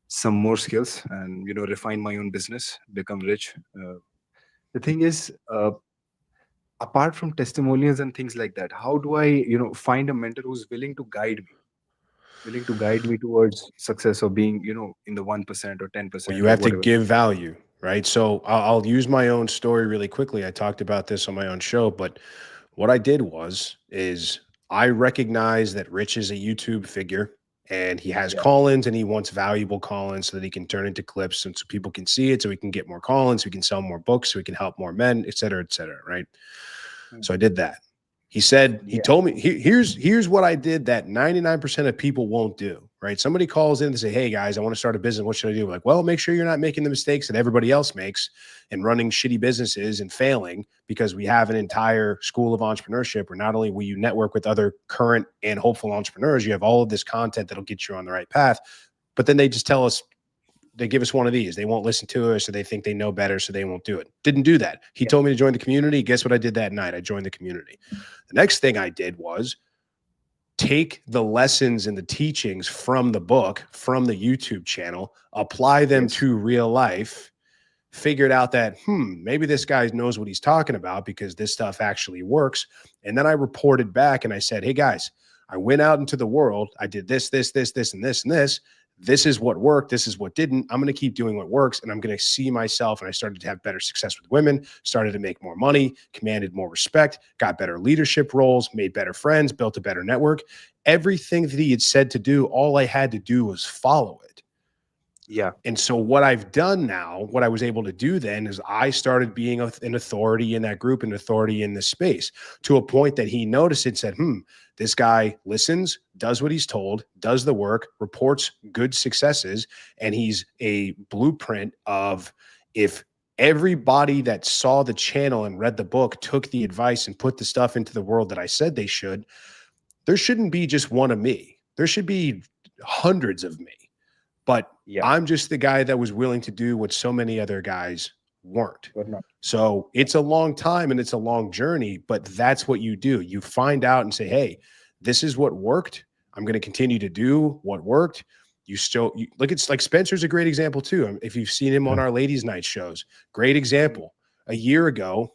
some more skills and, refine my own business, become rich. The thing is, apart from testimonials and things like that, how do I, find a mentor who's willing to guide me towards success, or being, in the 1% or 10%? Well, you have to give value, right? So I'll use my own story really quickly. I talked about this on my own show, but what I did is I recognize that Rich is a YouTube figure, and he has call-ins, and he wants valuable call-ins so that he can turn into clips, and so people can see it, so we can get more call-ins, so we can sell more books, so we can help more men, et cetera, right? So I did that. He said, he told me, here's what I did that 99% of people won't do, right? Somebody calls in and say, hey guys, I want to start a business. What should I do? Like, well, make sure you're not making the mistakes that everybody else makes and running shitty businesses and failing, because we have an entire school of entrepreneurship where not only will you network with other current and hopeful entrepreneurs, you have all of this content that'll get you on the right path. But then they just tell us, they give us one of these. They won't listen to us, or they think they know better, so they won't do it. Didn't do that. He told me to join the community. Guess what I did that night? I joined the community. The next thing I did was take the lessons and the teachings from the book, from the YouTube channel, apply them to real life, figured out that, maybe this guy knows what he's talking about because this stuff actually works. And then I reported back and I said, hey guys, I went out into the world. I did this, and this, and this. This is what worked. This is what didn't. I'm going to keep doing what works, and I'm going to see myself. And I started to have better success with women, started to make more money, commanded more respect, got better leadership roles, made better friends, built a better network. Everything that he had said to do, all I had to do was follow it. Yeah. And so what I've done now, what I was able to do then is I started being an authority in that group, an authority in this space, to a point that he noticed it, said, this guy listens, does what he's told, does the work, reports good successes. And he's a blueprint of, if everybody that saw the channel and read the book took the advice and put the stuff into the world that I said they should. There shouldn't be just one of me. There should be hundreds of me. But I'm just the guy that was willing to do what so many other guys weren't. So it's a long time and it's a long journey, but that's what you do. You find out and say, hey, this is what worked. I'm going to continue to do what worked. You look, it's like Spencer's a great example too. If you've seen him on our ladies' night shows, great example. A year ago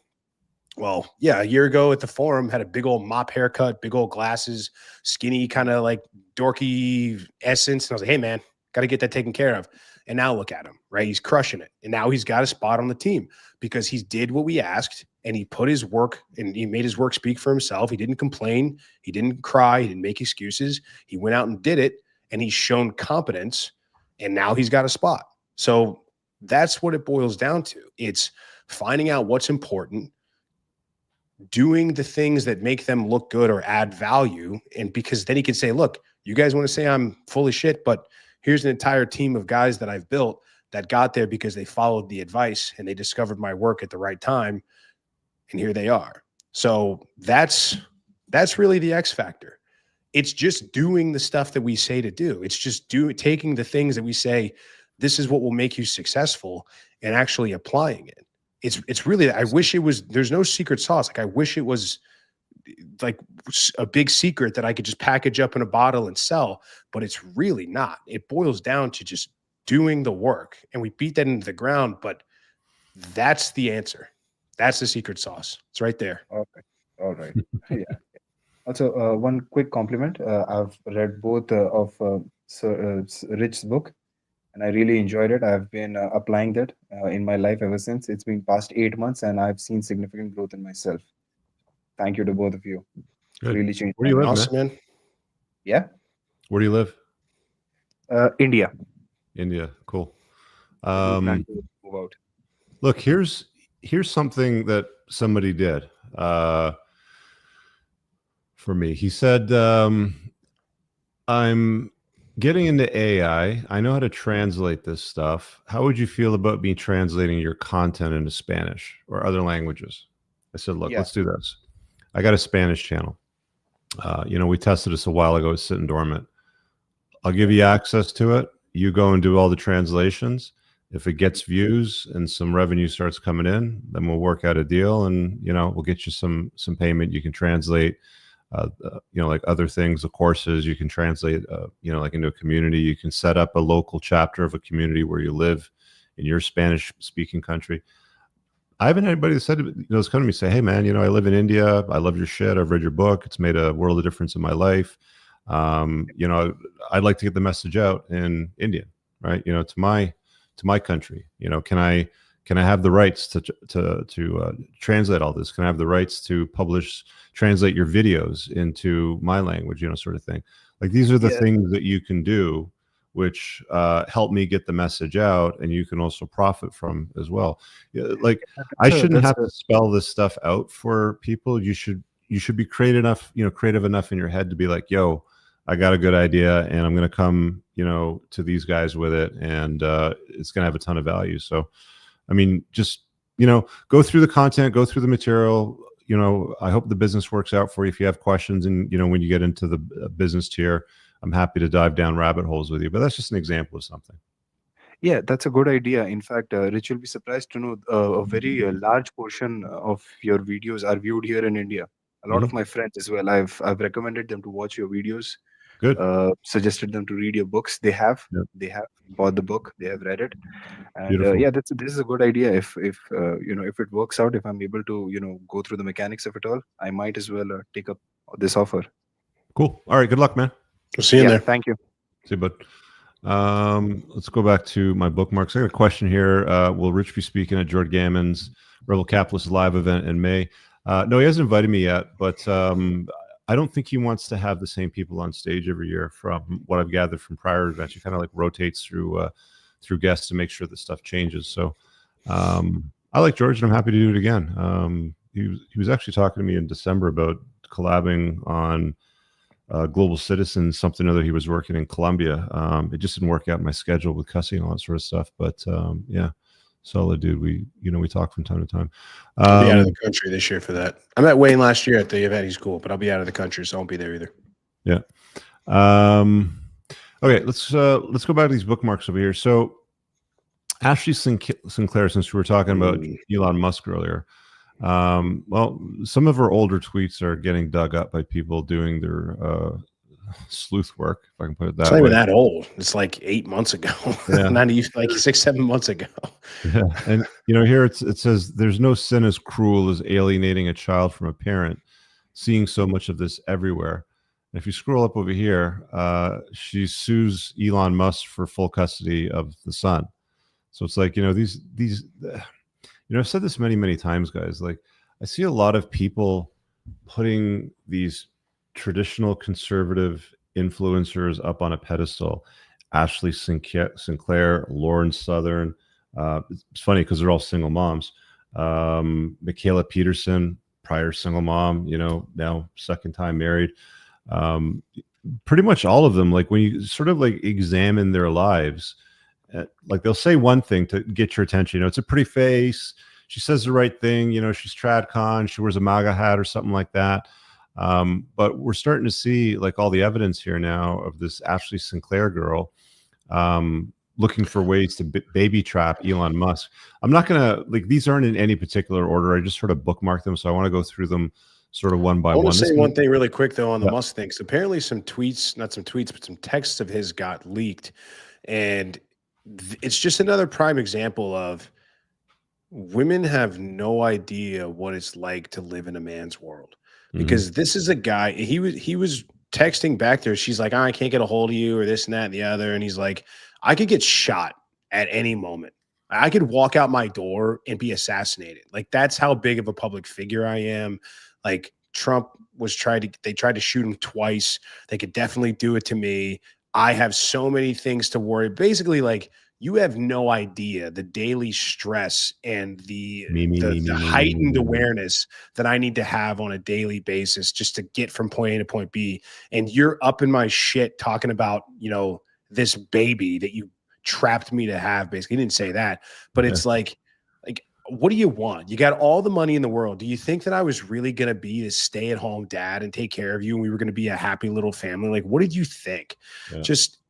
at the forum, had a big old mop haircut, big old glasses, skinny, kind of like dorky essence. And I was like, hey man, got to get that taken care of. And now look at him, right? He's crushing it. And now he's got a spot on the team because he did what we asked and he put his work and he made his work speak for himself. He didn't complain. He didn't cry. He didn't make excuses. He went out and did it and he's shown competence and now he's got a spot. So that's what it boils down to. It's finding out what's important, doing the things that make them look good or add value. And because then he can say, look, you guys want to say I'm full of shit, but here's an entire team of guys that I've built that got there because they followed the advice and they discovered my work at the right time. And here they are. So that's really the X factor. It's just doing the stuff that we say to do. It's just taking the things that we say, this is what will make you successful and actually applying it. It's really, I wish it was, there's no secret sauce. Like I wish it was like a big secret that I could just package up in a bottle and sell, but it's really not. It boils down to just doing the work and we beat that into the ground, but that's the answer. That's the secret sauce. It's right there. Okay. All right. Yeah. Also, one quick compliment. I've read both of Rich's book and I really enjoyed it. I've been applying that in my life ever since. It's been past 8 months and I've seen significant growth in myself. Thank you to both of you. Good. Really changed. Where do you live, Awesome, man? Yeah. Where do you live? India. India. Cool. Plan to move out. Look, here's something that somebody did for me. He said, I'm getting into AI. I know how to translate this stuff. How would you feel about me translating your content into Spanish or other languages? I said, look, let's do this. I got a Spanish channel. We tested this a while ago. It's sitting dormant. I'll give you access to it. You go and do all the translations. If it gets views and some revenue starts coming in, then we'll work out a deal and, we'll get you some payment. You can translate, like other things, the courses you can translate, like into a community. You can set up a local chapter of a community where you live in your Spanish speaking country. I haven't had anybody that said, that's come to me say, hey man, I live in India. I love your shit. I've read your book. It's made a world of difference in my life. I'd like to get the message out in Indian, right? To my country. Can I have the rights to translate all this? Can I have the rights to translate your videos into my language? Sort of thing. Like these are the things that you can do, which help me get the message out, and you can also profit from as well. Like I shouldn't have to spell this stuff out for people. You should be creative enough in your head to be like, yo, I got a good idea and I'm going to come, to these guys with it, and it's going to have a ton of value. So, I mean, just, go through the content, go through the material. I hope the business works out for you. If you have questions and, when you get into the business tier, I'm happy to dive down rabbit holes with you, but that's just an example of something. Yeah, that's a good idea. In fact, Rich will be surprised to know a very large portion of your videos are viewed here in India. A lot of my friends as well. I've recommended them to watch your videos. Good. Suggested them to read your books. They have bought the book. They have read it. And this is a good idea. If it works out, if I'm able to go through the mechanics of it all, I might as well take up this offer. Cool. All right. Good luck, man. We'll see you there. Thank you. See you, bud. Let's go back to my bookmarks. I got a question here. Will Rich be speaking at George Gammon's Rebel Capitalist Live event in May? No, he hasn't invited me yet, but I don't think he wants to have the same people on stage every year. From what I've gathered from prior events, he kind of like rotates through guests to make sure that stuff changes. So I like George, and I'm happy to do it again. He was actually talking to me in December about collabing on Global Citizens, something other he was working in Colombia. It just didn't work out in my schedule with cussing and all that sort of stuff. But solid dude. We talk from time to time. I'll be out of the country this year for that. I met Wayne last year at the event. He's cool, but I'll be out of the country, so I won't be there either. Yeah. Okay, let's go back to these bookmarks over here. So Ashley Sinclair, since we were talking about Elon Musk earlier, well, some of her older tweets are getting dug up by people doing their sleuth work, if I can put it that way. It's not even that old. It's like 8 months ago. Yeah. Not even like 6-7 months ago. Yeah. And here it says there's no sin as cruel as alienating a child from a parent, seeing so much of this everywhere. And if you scroll up over here, she sues Elon Musk for full custody of the son. So it's like, these I've said this many times, guys. Like, I see a lot of people putting these traditional conservative influencers up on a pedestal. Ashley Sinclair, Lauren Southern. It's funny because they're all single moms. Michaela Peterson, prior single mom, now second time married. Pretty much all of them, like when you sort of like examine their lives, like they'll say one thing to get your attention. It's a pretty face. She says the right thing. She's TradCon. She wears a MAGA hat or something like that. But we're starting to see like all the evidence here now of this Ashley Sinclair girl looking for ways to baby trap Elon Musk. I'm not gonna these aren't in any particular order. I just sort of bookmarked them, so I want to go through them sort of one by one. I want to say one thing really quick though on the Musk thing. So apparently some texts of his got leaked, and it's just another prime example of women have no idea what it's like to live in a man's world. Because this is a guy, he was texting back there. She's like, I can't get a hold of you or this and that and the other. And he's like, I could get shot at any moment. I could walk out my door and be assassinated. Like, that's how big of a public figure I am. Like, Trump they tried to shoot him twice. They could definitely do it to me. I have so many things to worry. Basically, like, you have no idea the daily stress and the heightened awareness that I need to have on a daily basis just to get from point A to point B. And you're up in my shit talking about, this baby that you trapped me to have. Basically, he didn't say that, but it's like, what do you want? You got all the money in the world. Do you think that I was really going to be a stay-at-home dad and take care of you, and we were going to be a happy little family? Like, what did you think? Yeah.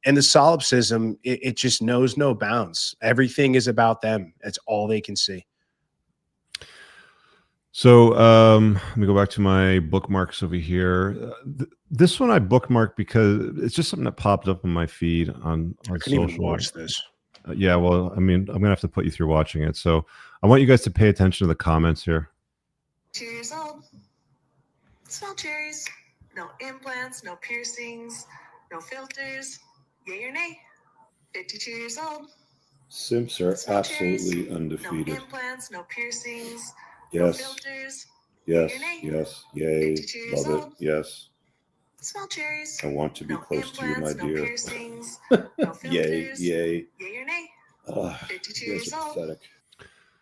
And the solipsism, it just knows no bounds. Everything is about them. That's all they can see. So let me go back to my bookmarks over here. This one I bookmarked because it's just something that popped up on my feed on I couldn't social. even watch this. Yeah, well, I mean, I'm going to have to put you through watching it. So I want you guys to pay attention to the comments here. 2 years old. Smell cherries. No implants, no piercings, no filters. Yay or nay? 52 years old. Simps are Smell absolutely cherries. undefeated. No implants, no piercings, Yes. no filters. Yes. Yay or nay? Yes. Yay. 52 years Love it. old. Yes. Smell cherries. I want to be No close to you, my implants, no dear. piercings, no Yay. filters. Yay. Yay or nay? 52 You guys years are old. pathetic.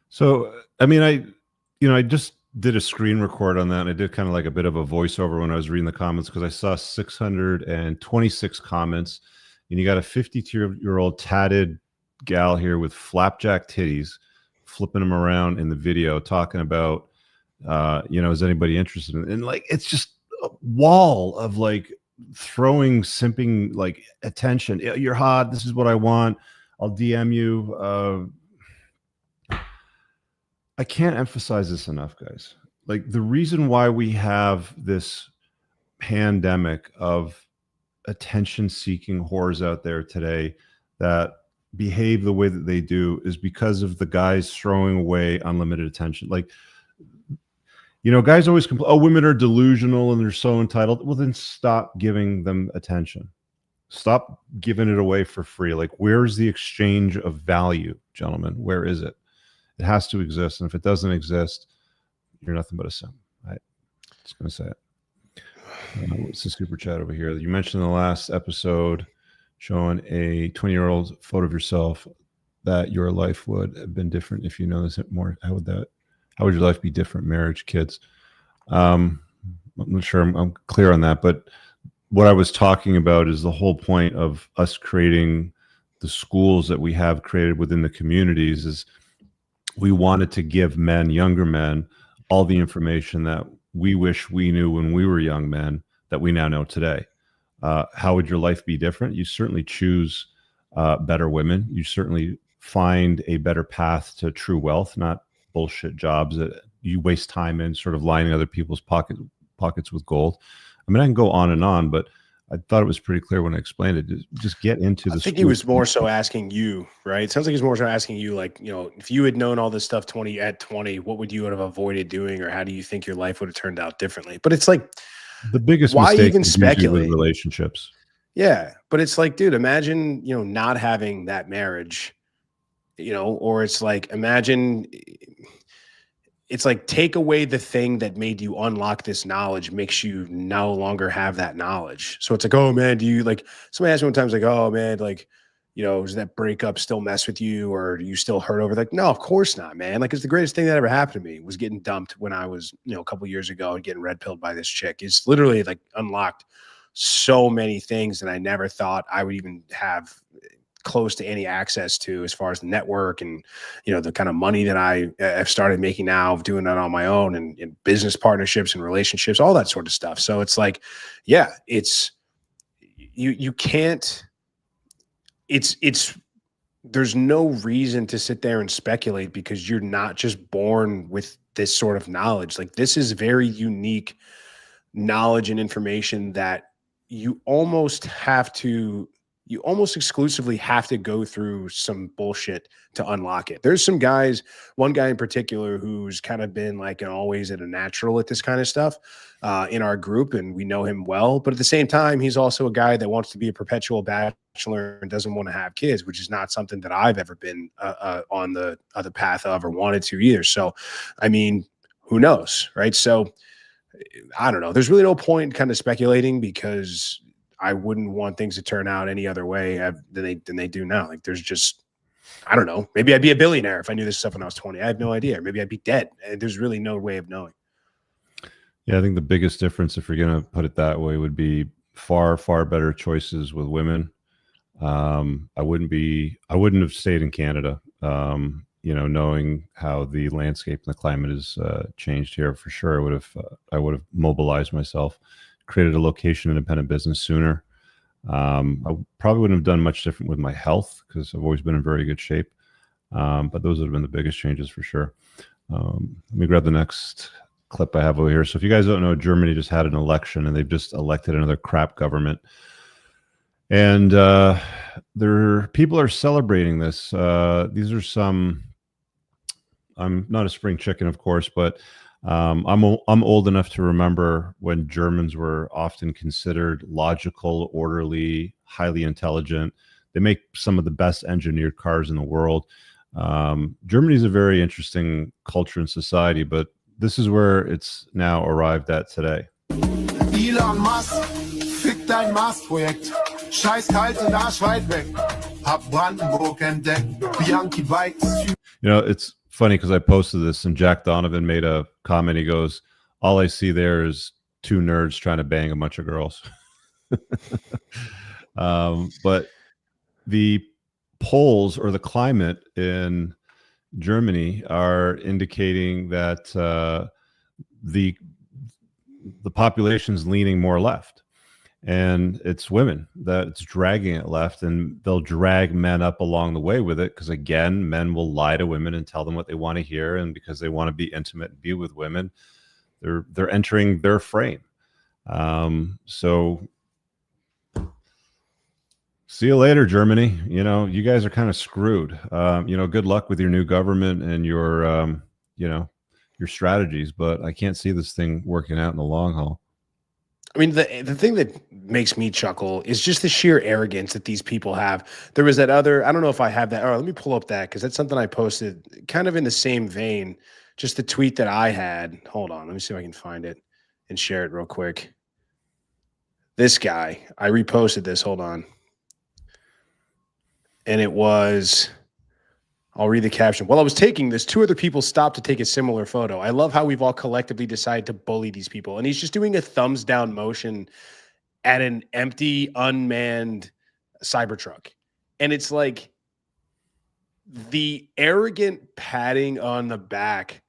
So, I mean, I just did a screen record on that, and I did kind of like a bit of a voiceover when I was reading the comments because I saw 626 comments, and you got a 52-year-old tatted gal here with flapjack titties, flipping them around in the video, talking about, is anybody interested in it? And like, it's just a wall of like throwing simping like attention. You're hot. This is what I want. I'll DM you. I can't emphasize this enough, guys. Like, the reason why we have this pandemic of attention-seeking whores out there today that behave the way that they do is because of the guys throwing away unlimited attention. Like, guys always complain, oh, women are delusional and they're so entitled. Well, then stop giving them attention. Stop giving it away for free. Like, where's the exchange of value, gentlemen? Where is it? It has to exist. And if it doesn't exist, you're nothing but a sim. I'm just going to say it. What's the super chat over here? You mentioned in the last episode showing a 20-year-old photo of yourself that your life would have been different if you know this more. How would your life be different? Marriage, kids. I'm not sure I'm clear on that, but what I was talking about is the whole point of us creating the schools that we have created within the communities is we wanted to give men, younger men, all the information that we wish we knew when we were young men that we now know today. How would your life be different? You certainly choose better women. You certainly find a better path to true wealth, not bullshit jobs that you waste time in, sort of lining other people's pockets with gold. I mean, I can go on and on, but I thought it was pretty clear when I explained it. Just get into the. I think he was more so asking you, right? It sounds like he's more so asking you, like, you know, if you had known all this stuff at 20, what would you have avoided doing, or how do you think your life would have turned out differently? But it's like, the biggest why mistake even is usually speculate? with relationships. Yeah, but it's like, dude, imagine, you know, not having that marriage, you know, or it's like, imagine. It's like, take away the thing that made you unlock this knowledge, makes you no longer have that knowledge. So it's like, oh man, do you, like, somebody asked me one time, like, oh man, like, you know, does that breakup still mess with you, or do you still hurt over? Like, no, of course not, man. Like, it's the greatest thing that ever happened to me was getting dumped when I was, you know, a couple years ago and getting red pilled by this chick. It's literally like unlocked so many things that I never thought I would even have close to any access to, as far as the network and, you know, the kind of money that I have started making now, of doing that on my own, and business partnerships and relationships, all that sort of stuff. So it's like, yeah, it's, you can't, it's, there's no reason to sit there and speculate, because you're not just born with this sort of knowledge. Like, this is very unique knowledge and information that you almost exclusively have to go through some bullshit to unlock it. There's some guys, one guy in particular, who's kind of been like always at a natural at this kind of stuff in our group, and we know him well. But at the same time, he's also a guy that wants to be a perpetual bachelor and doesn't want to have kids, which is not something that I've ever been on the other path of, or wanted to either. So, I mean, who knows, right? So, I don't know. There's really no point kind of speculating, because I wouldn't want things to turn out any other way than they do now. Like, there's just, I don't know. Maybe I'd be a billionaire if I knew this stuff when I was 20. I have no idea. Maybe I'd be dead. There's really no way of knowing. Yeah, I think the biggest difference, if you're going to put it that way, would be far, far better choices with women. I wouldn't have stayed in Canada. You know, knowing how the landscape and the climate has changed here, for sure, I would have mobilized myself, created a location-independent business sooner. I probably wouldn't have done much different with my health, because I've always been in very good shape. But those would have been the biggest changes for sure. Let me grab the next clip I have over here. So if you guys don't know, Germany just had an election, and they've just elected another crap government. And people are celebrating this. These are some. I'm not a spring chicken, of course, but I'm old enough to remember when Germans were often considered logical, orderly, highly intelligent. They make some of the best engineered cars in the world. Germany is a very interesting culture and society, but this is where it's now arrived at today. Elon Musk, fick dein Mars-Projekt. Scheiß kalt und Arsch weit weg. Hab Brandenburg entdeckt. Bianchi Bikes. You know, it's funny because I posted this and Jack Donovan made a comment. He goes, all I see there is two nerds trying to bang a bunch of girls. But the polls, or the climate in Germany, are indicating that the population's leaning more left. And it's women that's dragging it left, and they'll drag men up along the way with it, because again, men will lie to women and tell them what they want to hear, and because they want to be intimate and be with women, they're entering their frame. So see you later, Germany. You know, you guys are kind of screwed. You know, good luck with your new government and your you know, your strategies, but I can't see this thing working out in the long haul. I mean, the thing that makes me chuckle is just the sheer arrogance that these people have. There was that other, I don't know if I have that. All right, let me pull up that, because that's something I posted kind of in the same vein. Just the tweet that I had. Hold on, let me see if I can find it and share it real quick. This guy, I reposted this. Hold on. And it was, I'll read the caption. While I was taking this, two other people stopped to take a similar photo. I love how we've all collectively decided to bully these people. And he's just doing a thumbs down motion at an empty, unmanned Cybertruck. And it's like, the arrogant patting on the back,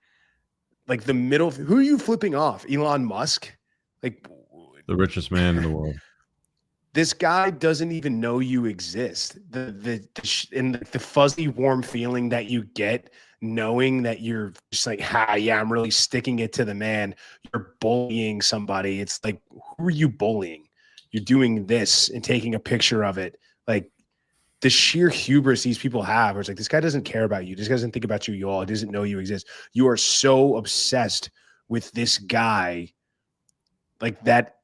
like the middle. Who are you flipping off? Elon Musk? Like The richest man in the world. this guy doesn't even know you exist. And the fuzzy, warm feeling that you get knowing that you're just like, yeah, I'm really sticking it to the man. You're bullying somebody. It's like, who are you bullying? You're doing this and taking a picture of it. Like the sheer hubris these people have, where it's like, this guy doesn't care about you. This guy doesn't think about you at all. He doesn't know you exist. You are so obsessed with this guy, like that.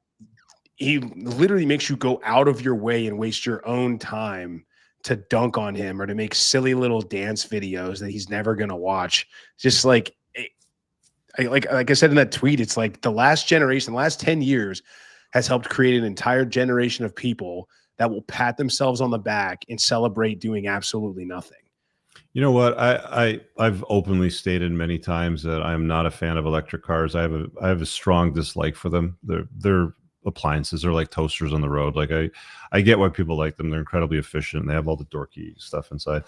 He literally makes you go out of your way and waste your own time to dunk on him or to make silly little dance videos that he's never going to watch. Just like I said in that tweet, it's like the last generation, the last 10 years has helped create an entire generation of people that will pat themselves on the back and celebrate doing absolutely nothing. You know what? I've openly stated many times that I'm not a fan of electric cars. I have a strong dislike for them. They're appliances. They're like toasters on the road. Like I get why people like them. They're incredibly efficient. They have all the dorky stuff inside.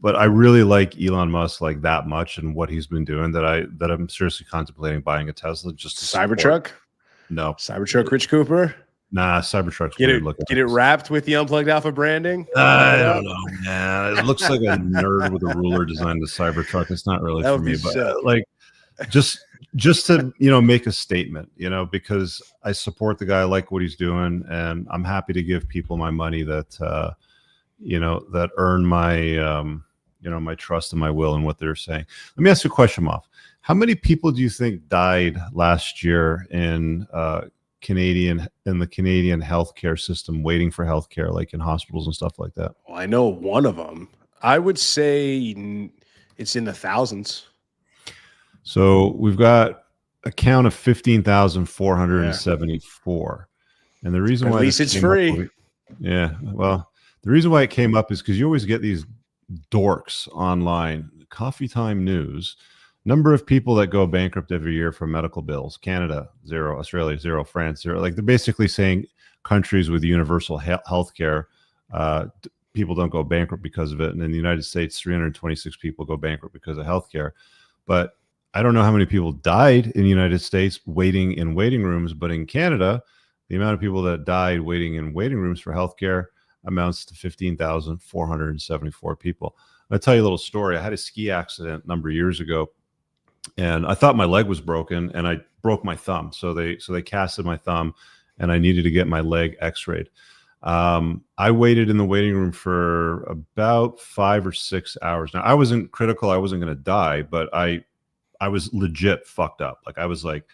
But I really like Elon Musk like that much and what he's been doing that I'm seriously contemplating buying a Tesla just to Cybertruck. No Cybertruck. Rich Cooper. Nah, Cybertruck's get weird it. Looking. Get it wrapped with the Unplugged Alpha branding. I don't know, man. It looks like a nerd with a ruler designed a Cybertruck. It's not really for me, but like just to make a statement, because I support the guy. I like what he's doing, and I'm happy to give people my money that that earn my my trust and my will in what they're saying. Let me ask you a question, Moff. How many people do you think died last year in the Canadian healthcare system, waiting for healthcare, like in hospitals and stuff like that? Well, I know one of them. I would say it's in the thousands. So we've got a count of 15,474. And the reason why at least it's free. Well, the reason why it came up is because you always get these dorks online. Coffee Time News. Number of people that go bankrupt every year from medical bills. Canada, 0. Australia, 0. France, 0. Like they're basically saying countries with universal health care, people don't go bankrupt because of it. And in the United States, 326 people go bankrupt because of healthcare. But I don't know how many people died in the United States waiting in waiting rooms, but in Canada, the amount of people that died waiting in waiting rooms for healthcare amounts to 15,474 people. I'll tell you a little story. I had a ski accident a number of years ago, and I thought my leg was broken, and I broke my thumb. So they casted my thumb, and I needed to get my leg x-rayed. I waited in the waiting room for about 5 or 6 hours. Now, I wasn't critical. I wasn't going to die, but I was legit fucked up. Like I was like,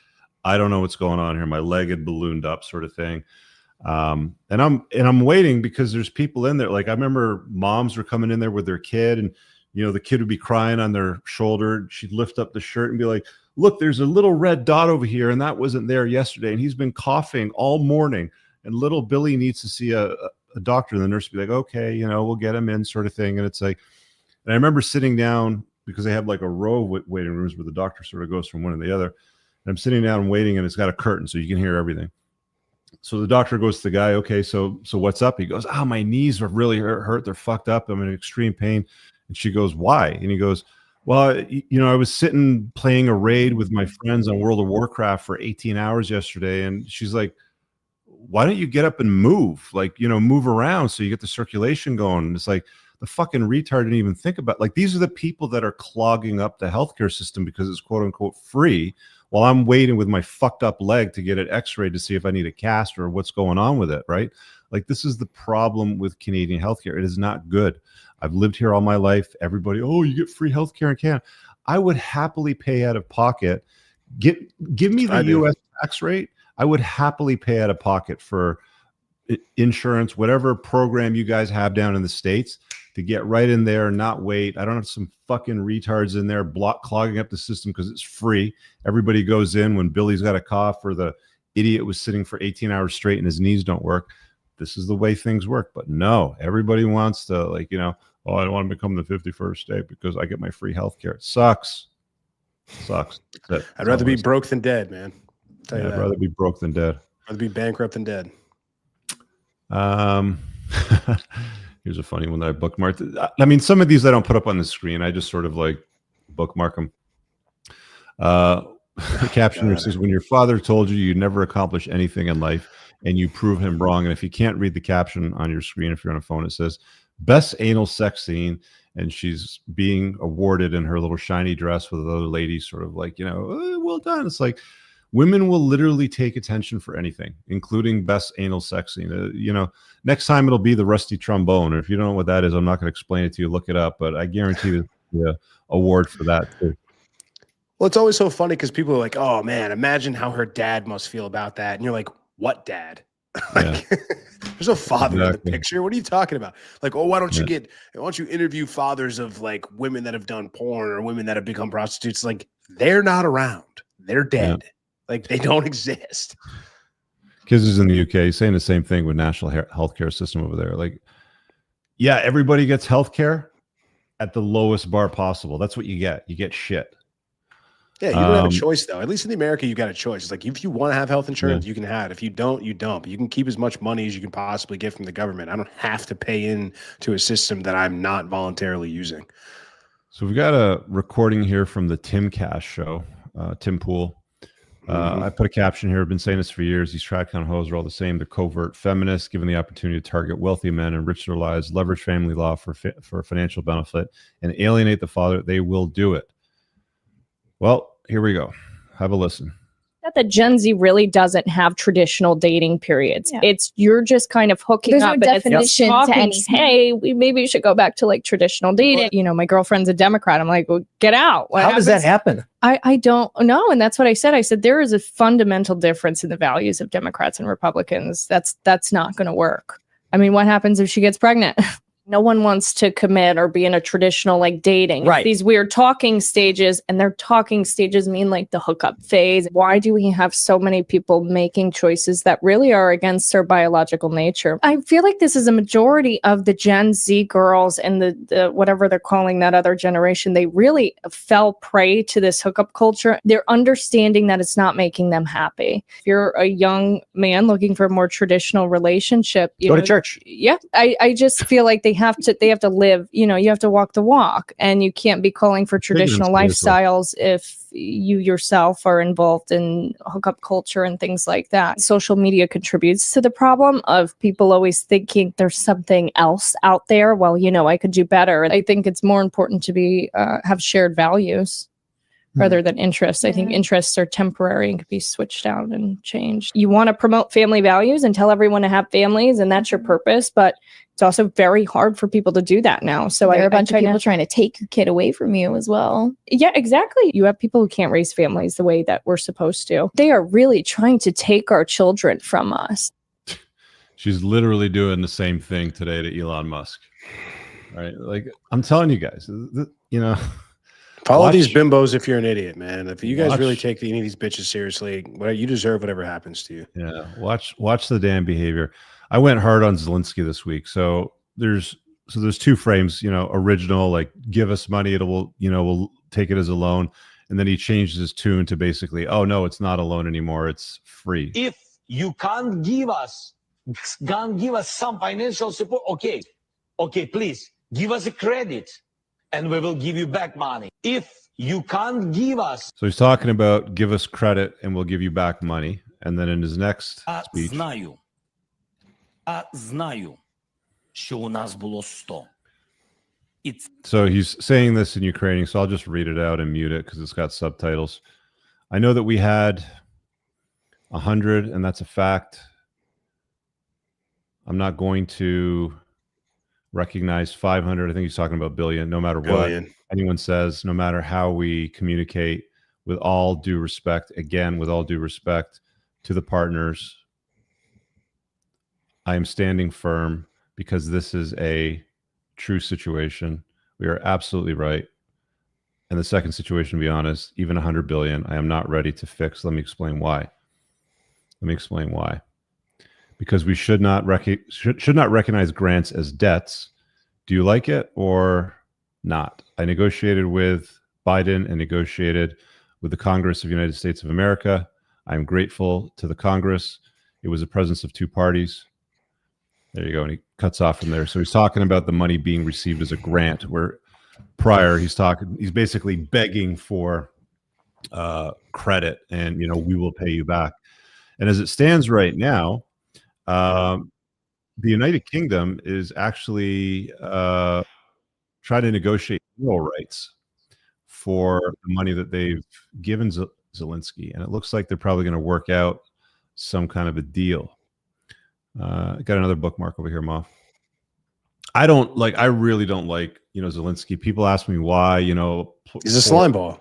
I don't know what's going on here. My leg had ballooned up, sort of thing. And I'm waiting because there's people in there. Like I remember moms were coming in there with their kid, and the kid would be crying on their shoulder. She'd lift up the shirt and be like, look, there's a little red dot over here, and that wasn't there yesterday. And he's been coughing all morning, and little Billy needs to see a doctor. And the nurse would be like, okay, we'll get him in, sort of thing. And it's like, and I remember sitting down because they have like a row of waiting rooms where the doctor sort of goes from one to the other. And I'm sitting down and waiting, and it's got a curtain so you can hear everything. So the doctor goes to the guy, okay, so what's up? He goes, my knees are really hurt. They're fucked up. I'm in extreme pain. And she goes, why? And he goes, well, I was sitting playing a raid with my friends on World of Warcraft for 18 hours yesterday. And she's like, why don't you get up and move? Like, move around so you get the circulation going. And it's like, the fucking retard didn't even think about, like, these are the people that are clogging up the healthcare system because it's quote unquote free, while I'm waiting with my fucked up leg to get it x-rayed to see if I need a cast or what's going on with it, right? Like, this is the problem with Canadian healthcare. It is not good. I've lived here all my life. Everybody, you get free healthcare in Canada. I would happily pay out of pocket. Give me the U.S. tax rate. I would happily pay out of pocket for insurance, whatever program you guys have down in the States, to get right in there and not wait. I don't have some fucking retards in there clogging up the system because it's free. Everybody goes in when Billy's got a cough, or the idiot was sitting for 18 hours straight and his knees don't work. This is the way things work. But no, everybody wants to, like, I don't want to become the 51st state because I get my free healthcare. It sucks. I'd rather be broke than dead, man. I'd rather be broke than dead. I'd rather be bankrupt than dead. Here's a funny one that I bookmarked. I mean, some of these I don't put up on the screen. I just sort of like bookmark them. The caption says, when your father told you you'd never accomplish anything in life and you prove him wrong. And if you can't read the caption on your screen, if you're on a phone, it says best anal sex scene. And she's being awarded in her little shiny dress with other ladies sort of like, oh, well done. It's like women will literally take attention for anything, including best anal sex scene. Next time it'll be the rusty trombone. Or if you don't know what that is, I'm not going to explain it to you. Look it up. But I guarantee there's the award for that too. Well, it's always so funny because people are like, oh, man, imagine how her dad must feel about that. And you're like, what dad? Like, there's no father in the picture. What are you talking about? Like, oh, why don't you interview fathers of like women that have done porn or women that have become prostitutes? Like, they're not around. They're dead. Yeah. Like, they don't exist. Kiz is in the UK. He's saying the same thing with national healthcare system over there. Like, yeah, everybody gets healthcare at the lowest bar possible. That's what you get. You get shit. Yeah, you don't have a choice, though. At least in America, you got a choice. It's like if you want to have health insurance, you can have it. If you don't, you don't. You can keep as much money as you can possibly get from the government. I don't have to pay in to a system that I'm not voluntarily using. So we've got a recording here from the Tim Cash show, Tim Pool. I put a caption here. I've been saying this for years. These Tradcon hoes are all the same. They're covert feminists, given the opportunity to target wealthy men, enrich their lives, leverage family law for financial benefit, and alienate the father. They will do it. Well, here we go. Have a listen. That the Gen Z really doesn't have traditional dating periods. Yeah. You're just kind of hooking There's up no and definition talking, to anything. hey, maybe we should go back to like traditional dating. My girlfriend's a Democrat. I'm like, well, get out. How does that happen? I don't know. And that's what I said. I said, there is a fundamental difference in the values of Democrats and Republicans. That's not going to work. I mean, what happens if she gets pregnant? No one wants to commit or be in a traditional like dating. Right. These weird talking stages, and their talking stages mean like the hookup phase. Why do we have so many people making choices that really are against their biological nature? I feel like this is a majority of the Gen Z girls and the whatever they're calling that other generation. They really fell prey to this hookup culture. They're understanding that it's not making them happy. If you're a young man looking for a more traditional relationship, go to church. Yeah. I just feel like they have to live, you have to walk the walk, and you can't be calling for traditional lifestyles if you yourself are involved in hookup culture and things like that. Social media contributes to the problem of people always thinking there's something else out there. Well, I could do better. I think it's more important to be have shared values rather than interests. I think interests are temporary and can be switched out and changed. You want to promote family values and tell everyone to have families, and that's your purpose, but it's also very hard for people to do that now. So there are a bunch of people trying to take your kid away from you as well. Yeah, exactly. You have people who can't raise families the way that we're supposed to. They are really trying to take our children from us. She's literally doing the same thing today to Elon Musk. All right. Like, I'm telling you guys, follow these bimbos if you're an idiot, man. If you guys really take any of these bitches seriously, you deserve whatever happens to you. Yeah. Watch the damn behavior. I went hard on Zelensky this week. So there's two frames, original, like give us money. We'll take it as a loan. And then he changed his tune to basically, oh no, it's not a loan anymore. It's free. If you can't give us some financial support, okay, please give us a credit and we will give you back money. If you can't give us. So he's talking about give us credit and we'll give you back money. And then in his next speech. Знаю, що у нас було 100. So he's saying this in Ukrainian, so I'll just read it out and mute it because it's got subtitles. I know that we had 100, and that's a fact. I'm not going to recognize 500. I think he's talking about billion, no matter what anyone says, no matter how we communicate, with all due respect, again, with all due respect to the partners, I am standing firm because this is a true situation. We are absolutely right. And the second situation, to be honest, even 100 billion, I am not ready to fix. Let me explain why. Because we should not recognize grants as debts. Do you like it or not? I negotiated with Biden and negotiated with the Congress of the United States of America. I'm grateful to the Congress. It was the presence of two parties. There you go. And he cuts off from there. So he's talking about the money being received as a grant, where prior he's basically begging for credit and, we will pay you back. And as it stands right now, the United Kingdom is actually trying to negotiate mineral rights for the money that they've given Zelensky. And it looks like they're probably going to work out some kind of a deal. I got another bookmark over here, Moff. I really don't like, Zelensky. People ask me why, he's a slime ball.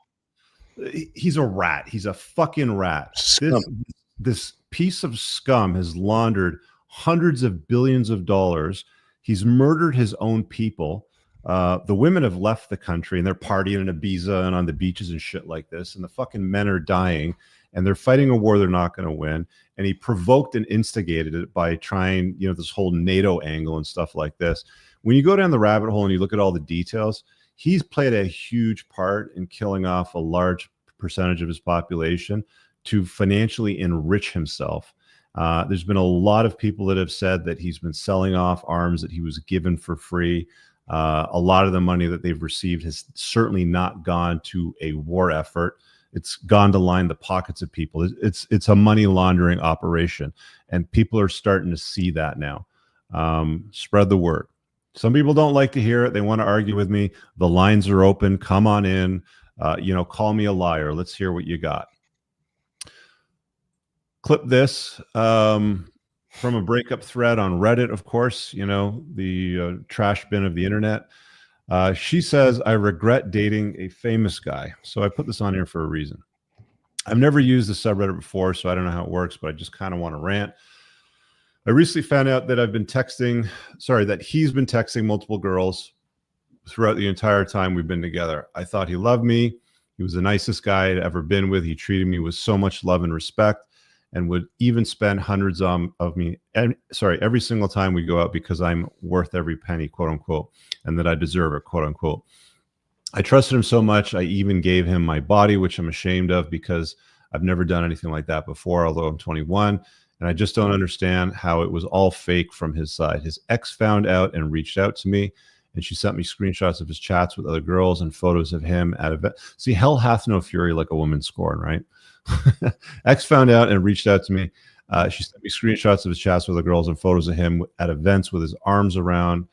He's a rat. He's a fucking rat. This piece of scum has laundered hundreds of billions of dollars. He's murdered his own people. The women have left the country and they're partying in Ibiza and on the beaches and shit like this. And the fucking men are dying and they're fighting a war they're not going to win. And he provoked and instigated it by trying, this whole NATO angle and stuff like this. When you go down the rabbit hole and you look at all the details, he's played a huge part in killing off a large percentage of his population to financially enrich himself. There's been a lot of people that have said that he's been selling off arms that he was given for free. A lot of the money that they've received has certainly not gone to a war effort. It's gone to line the pockets of people. It's a money laundering operation, and people are starting to see that now. Spread the word. Some people don't like to hear it. They want to argue with me. The lines are open. Come on in. Call me a liar. Let's hear what you got. Clip this from a breakup thread on Reddit, of course, the trash bin of the internet. She says, I regret dating a famous guy. So I put this on here for a reason. I've never used the subreddit before, so I don't know how it works, but I just kind of want to rant. I recently found out that that he's been texting multiple girls throughout the entire time we've been together. I thought he loved me. He was the nicest guy I'd ever been with. He treated me with so much love and respect and would even spend hundreds of me, every single time we go out because I'm worth every penny, quote unquote, and that I deserve it, quote unquote. I trusted him so much. I even gave him my body, which I'm ashamed of because I've never done anything like that before, although I'm 21. And I just don't understand how it was all fake from his side. His ex found out and reached out to me, and she sent me screenshots of his chats with other girls and photos of him at events. See, hell hath no fury like a woman scorn, right? Ex found out and reached out to me. She sent me screenshots of his chats with other girls and photos of him at events with his arms around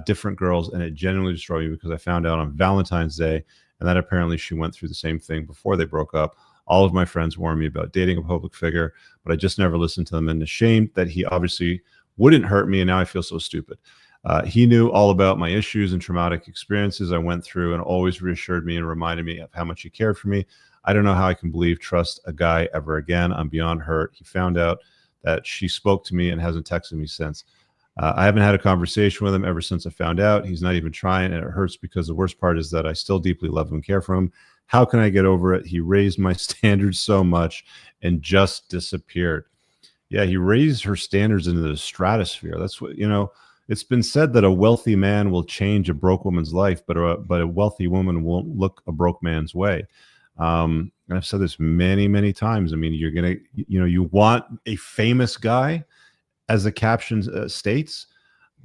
different girls, and it genuinely destroyed me because I found out on Valentine's Day, and that apparently she went through the same thing before they broke up. All of my friends warned me about dating a public figure, but I just never listened to them, and ashamed that he obviously wouldn't hurt me, and now I feel so stupid. He knew all about my issues and traumatic experiences I went through and always reassured me and reminded me of how much he cared for me. I don't know how I can trust a guy ever again. I'm beyond hurt. He found out that she spoke to me and hasn't texted me since. I haven't had a conversation with him ever since I found out. He's not even trying, and it hurts because the worst part is that I still deeply love him and care for him. How can I get over it? He raised my standards so much and just disappeared. Yeah, he raised her standards into the stratosphere. That's what, it's been said that a wealthy man will change a broke woman's life, but a wealthy woman won't look a broke man's way. And I've said this many, many times. I mean, you're going to, you want a famous guy, as the caption states,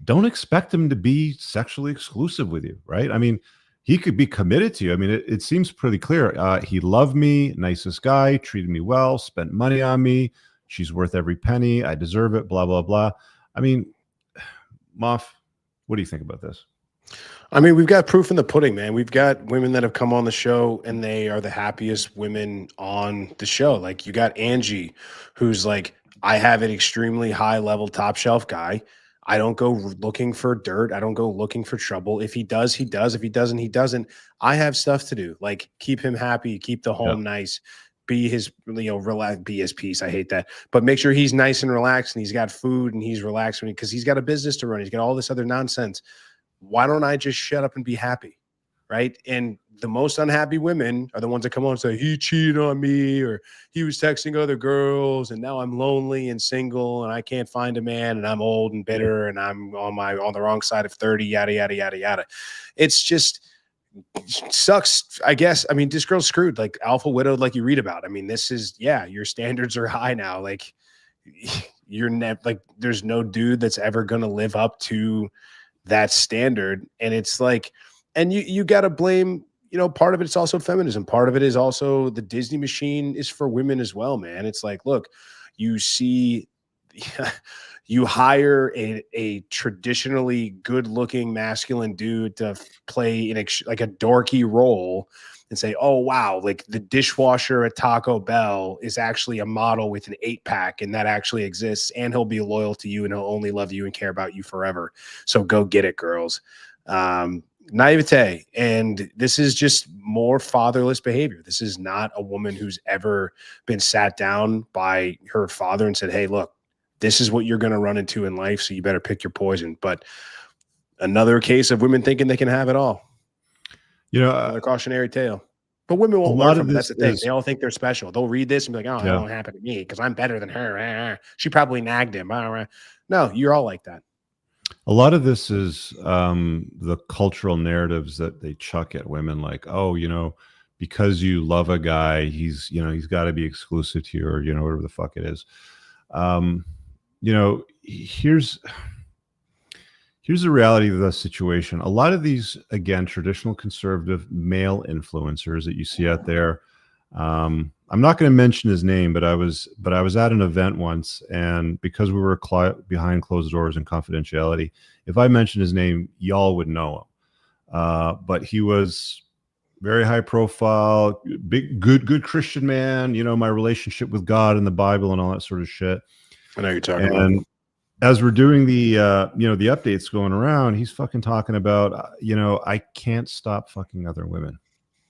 don't expect him to be sexually exclusive with you, right? I mean, he could be committed to you. I mean, it seems pretty clear. He loved me, nicest guy, treated me well, spent money on me. She's worth every penny. I deserve it, blah, blah, blah. I mean, Moff, what do you think about this? I mean, we've got proof in the pudding, man. We've got women that have come on the show and they are the happiest women on the show. Like, you got Angie, who's like, I have an extremely high level top shelf guy. I don't go looking for dirt. I don't go looking for trouble. If he does, he does. If he doesn't, he doesn't. I have stuff to do. Like, keep him happy, keep the home nice, be his, relax, be his peace. I hate that. But make sure he's nice and relaxed and he's got food and he's relaxed because he's got a business to run. He's got all this other nonsense. Why don't I just shut up and be happy? Right. And the most unhappy women are the ones that come on and say, he cheated on me, or he was texting other girls, and now I'm lonely and single and I can't find a man, and I'm old and bitter and I'm on the wrong side of 30, yada, yada, yada, yada. It's just sucks, I guess. I mean, this girl's screwed, like alpha widowed, like you read about. I mean, this is, your standards are high now. Like, you're never like, there's no dude that's ever going to live up to that standard. And it's like, and you got to blame, part of it's also feminism. Part of it is also the Disney machine is for women as well, man. It's like, look, you see, you hire a traditionally good-looking masculine dude to play like a dorky role and say, oh, wow, like the dishwasher at Taco Bell is actually a model with an 8-pack, and that actually exists, and he'll be loyal to you, and he'll only love you and care about you forever. So go get it, girls. Naivete. And this is just more fatherless behavior. This is not a woman who's ever been sat down by her father and said, hey, look, this is what you're going to run into in life, so you better pick your poison. But another case of women thinking they can have it all. Another cautionary tale. But women won't learn from it. That's the thing. They all think they're special. They'll read this and be like, oh, that won't happen to me because I'm better than her. She probably nagged him. No, you're all like that. A lot of this is the cultural narratives that they chuck at women, like, oh, because you love a guy, he's got to be exclusive to you, or whatever the fuck it is. Here's the reality of the situation. A lot of these, again, traditional conservative male influencers that you see out there. I'm not going to mention his name, but I was at an event once, and because we were behind closed doors and confidentiality, if I mentioned his name, y'all would know him. But he was very high profile, big, good Christian man. My relationship with God and the Bible and all that sort of shit. I know you're talking about. As we're doing the the updates going around, he's fucking talking about I can't stop fucking other women.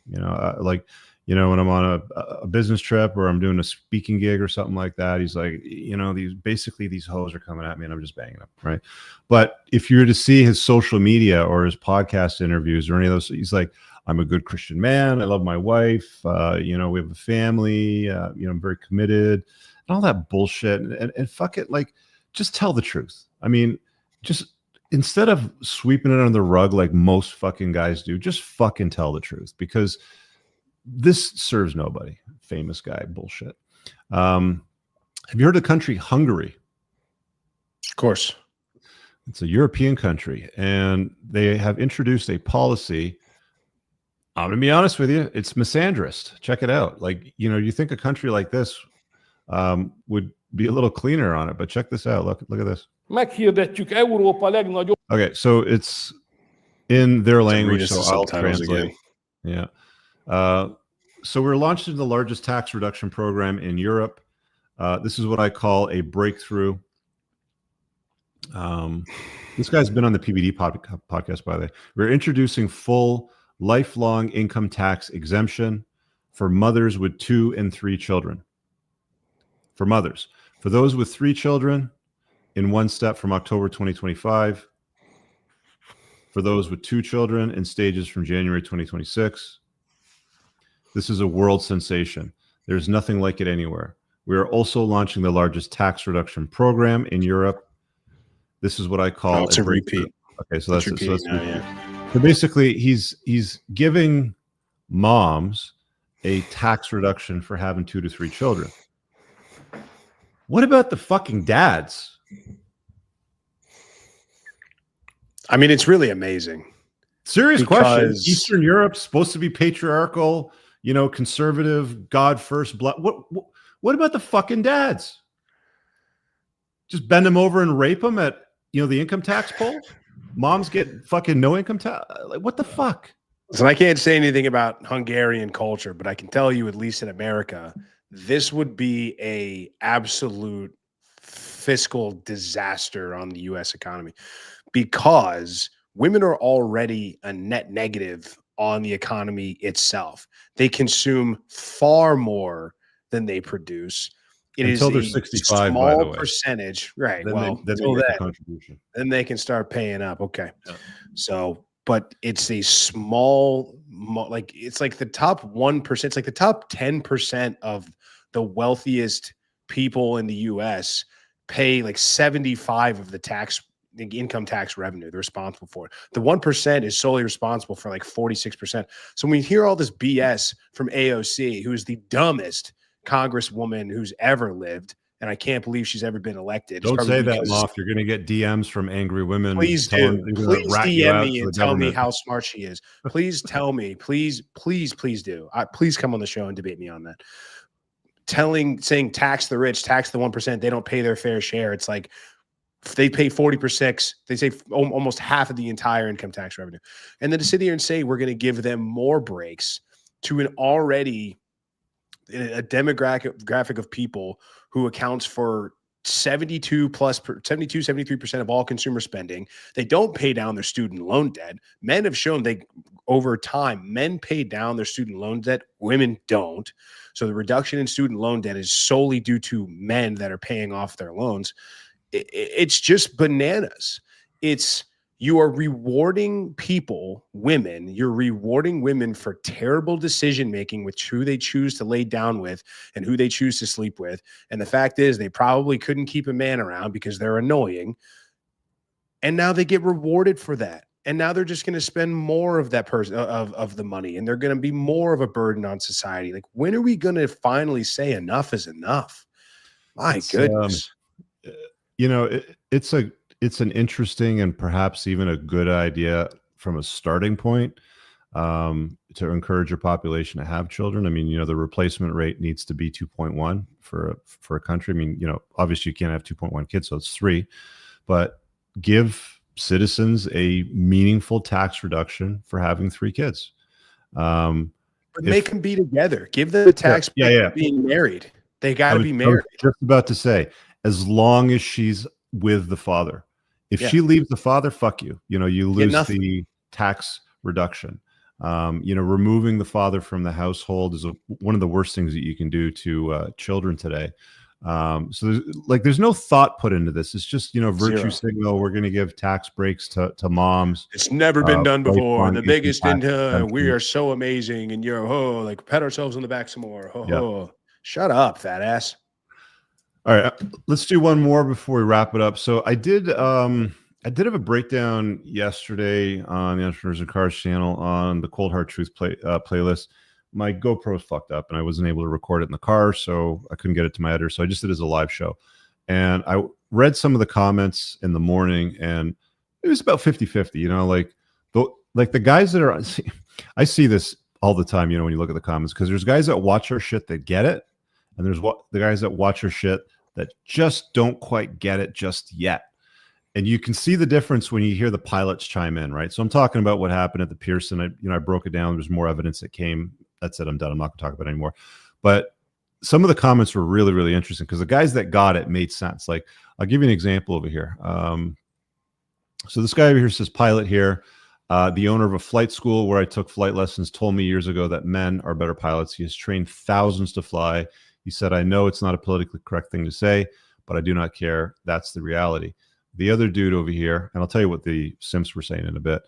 When I'm on a business trip or I'm doing a speaking gig or something like that, he's like, these hoes are coming at me and I'm just banging them, right? But if you were to see his social media or his podcast interviews or any of those, he's like, I'm a good Christian man. I love my wife. We have a family. I'm very committed and all that bullshit. And fuck it, like, just tell the truth. I mean, just instead of sweeping it under the rug like most fucking guys do, just fucking tell the truth, because this serves nobody. Famous guy bullshit. Have you heard of the country Hungary? Of course. It's a European country, and they have introduced a policy. I'm going to be honest with you. It's misandrist. Check it out. Like, you think a country like this would be a little cleaner on it, but check this out. Look at this. Okay, so it's in their language, so I'll translate. Yeah. So we're launching the largest tax reduction program in Europe. This is what I call a breakthrough. This guy's been on the PBD podcast, by the way. We're introducing full lifelong income tax exemption for mothers with 2 and 3 children. For mothers. For those with 3 children, in one step from October 2025. For those with 2 children, in stages from January 2026. This is a world sensation. There's nothing like it anywhere. We are also launching the largest tax reduction program in Europe. This is what I call it's a repeat. Okay, so that's it. So basically, he's giving moms a tax reduction for having 2 to 3 children. What about the fucking dads? I mean, it's really amazing. Serious question. Eastern Europe's supposed to be patriarchal, conservative, God first. What about the fucking dads? Just bend them over and rape them at the income tax poll? Moms get fucking no income tax. Like, what the fuck? So I can't say anything about Hungarian culture, but I can tell you, at least in America, this would be a absolute fiscal disaster on the U.S. economy, because women are already a net negative on the economy itself. They consume far more than they produce. Until they're 65, by the way. Percentage, right? Then then they can start paying up. Okay, so. But it's a small, it's like the top 1%. It's like the top 10% of the wealthiest people in the U.S. pay like 75 of the income tax revenue they're responsible for. The 1% is solely responsible for like 46%. So when we hear all this BS from AOC, who is the dumbest congresswoman who's ever lived, and I can't believe she's ever been elected. It's Don't probably say that, because- Moff. You're going to get DMs from angry women. Please telling do. they're gonna Please rat you DM out me to and the tell me government. how smart she is. Please tell me. Please do. Please come on the show and debate me on that. Saying tax the rich, tax the 1%. They don't pay their fair share. It's like they pay 40%. They say almost half of the entire income tax revenue. And then to sit here and say we're going to give them more breaks to an already a demographic of people who accounts for 73% of all consumer spending. They don't pay down their student loan debt. Men have shown over time, men pay down their student loan debt. Women don't. So the reduction in student loan debt is solely due to men that are paying off their loans. It's just bananas. You are rewarding you're rewarding women for terrible decision-making with who they choose to lay down with and who they choose to sleep with. And the fact is they probably couldn't keep a man around because they're annoying. And now they get rewarded for that. And now they're just going to spend more of that person of the money, and they're going to be more of a burden on society. Like, when are we going to finally say enough is enough? My goodness. It's an interesting and perhaps even a good idea from a starting point to encourage your population to have children. I mean, the replacement rate needs to be 2.1 for a country. I mean, obviously you can't have 2.1 kids, so it's 3, but give citizens a meaningful tax reduction for having 3 kids. But make them be together. Give them a tax break for being married. They got to be married. I was just about to say, as long as she's with the father. If she leaves the father, fuck you. You lose the tax reduction. Removing the father from the household is one of the worst things that you can do to children today. So there's no thought put into this. It's just, virtue signal. We're going to give tax breaks to moms. It's never been done before. The biggest we are so amazing. And pat ourselves on the back some more. Shut up, fat ass. All right, let's do one more before we wrap it up. So I did have a breakdown yesterday on the Entrepreneurs and Cars channel on the Cold Hard Truth playlist. My GoPro's fucked up, and I wasn't able to record it in the car, so I couldn't get it to my editor. So I just did it as a live show. And I read some of the comments in the morning, and it was about 50-50. Like the guys that are, I see this all the time. When you look at the comments, because there's guys that watch our shit that get it. And there's the guys that watch your shit that just don't quite get it just yet. And you can see the difference when you hear the pilots chime in, right? So I'm talking about what happened at the Pearson. I broke it down. There's more evidence that came. That's it. I'm done. I'm not going to talk about it anymore. But some of the comments were really, really interesting because the guys that got it made sense. Like, I'll give you an example over here. So this guy over here says, pilot here. The owner of a flight school where I took flight lessons told me years ago that men are better pilots. He has trained thousands to fly. He said, I know it's not a politically correct thing to say, but I do not care. That's the reality. The other dude over here, and I'll tell you what the simps were saying in a bit.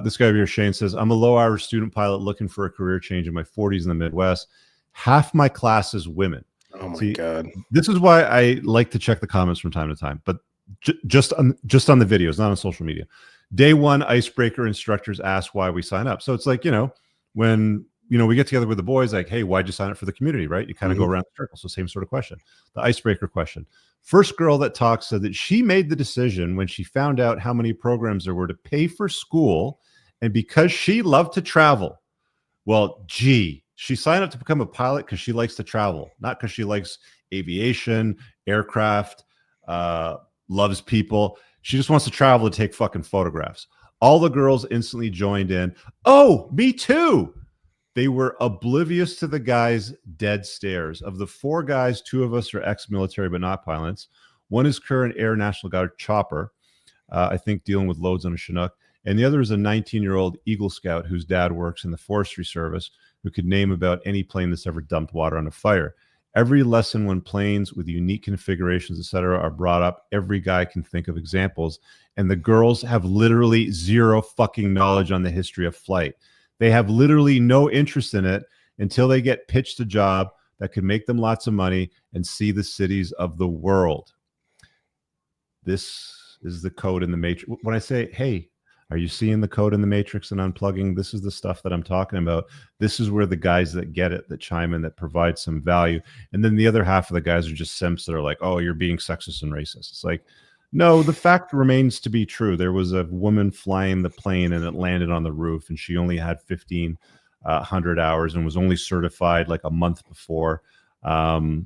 This guy over here, Shane, says, I'm a low-hour student pilot looking for a career change in my 40s in the Midwest. Half my class is women. Oh, my God. This is why I like to check the comments from time to time, but just on the videos, not on social media. Day one, icebreaker instructors ask why we sign up. So it's like, when we get together with the boys, like, hey, why'd you sign up for the community, right? You kind of go around the circle. So same sort of question. The icebreaker question. First girl that talked said that she made the decision when she found out how many programs there were to pay for school, and because she loved to travel. Well, gee, she signed up to become a pilot because she likes to travel, not because she likes aviation, aircraft, loves people. She just wants to travel to take fucking photographs. All the girls instantly joined in. Oh, me too. They were oblivious to the guys' dead stares. Of the 4 guys, 2 of us are ex-military but not pilots. One is current Air National Guard chopper, I think dealing with loads on a Chinook. And the other is a 19-year-old Eagle Scout whose dad works in the Forestry Service, who could name about any plane that's ever dumped water on a fire. Every lesson when planes with unique configurations, etc., are brought up, every guy can think of examples. And the girls have literally zero fucking knowledge on the history of flight. They have literally no interest in it until they get pitched a job that could make them lots of money and see the cities of the world. This is the code in the matrix. When I say, hey, Are you seeing the code in the matrix and unplugging? This is the stuff that I'm talking about. This is where the guys that get it, that chime in, that provide some value. And then the other half of the guys are just simps that are like, oh, you're being sexist and racist. It's like, no, the fact remains to be true. There was a woman flying the plane and it landed on the roof, and she only had 1,500 hours and was only certified like a month before. We'll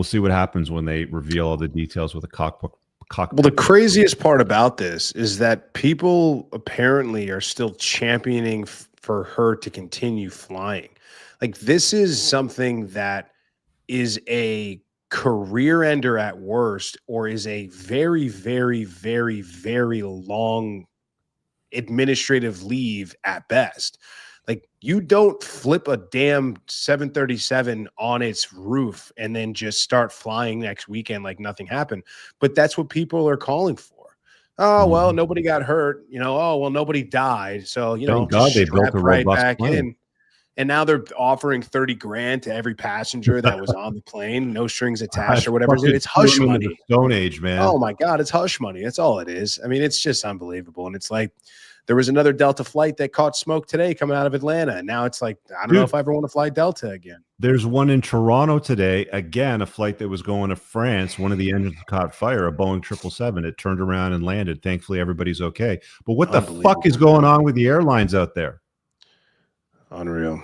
see what happens when they reveal all the details with a cockpit. Well, the craziest part about this is that people apparently are still championing for her to continue flying. Like, this is something that is a career ender at worst, or is a very, very, very, very long administrative leave at best. Like, you don't flip a damn 737 on its roof and then just start flying next weekend like nothing happened. But that's what people are calling for. Oh, well, nobody got hurt. Oh, well, nobody died. So, Thank God they built a right robust back plane. in. And now they're offering 30 grand to every passenger that was on the plane, no strings attached or whatever. It's hush money. Stone Age, man. Oh my God, it's hush money. That's all it is. I mean, it's just unbelievable. And it's like, there was another Delta flight that caught smoke today coming out of Atlanta. And now it's like, I don't know if I ever want to fly Delta again. There's one in Toronto today. Again, a flight that was going to France. One of the engines caught fire, a Boeing 777. It turned around and landed. Thankfully, everybody's okay. But what the fuck is going on with the airlines out there? Unreal.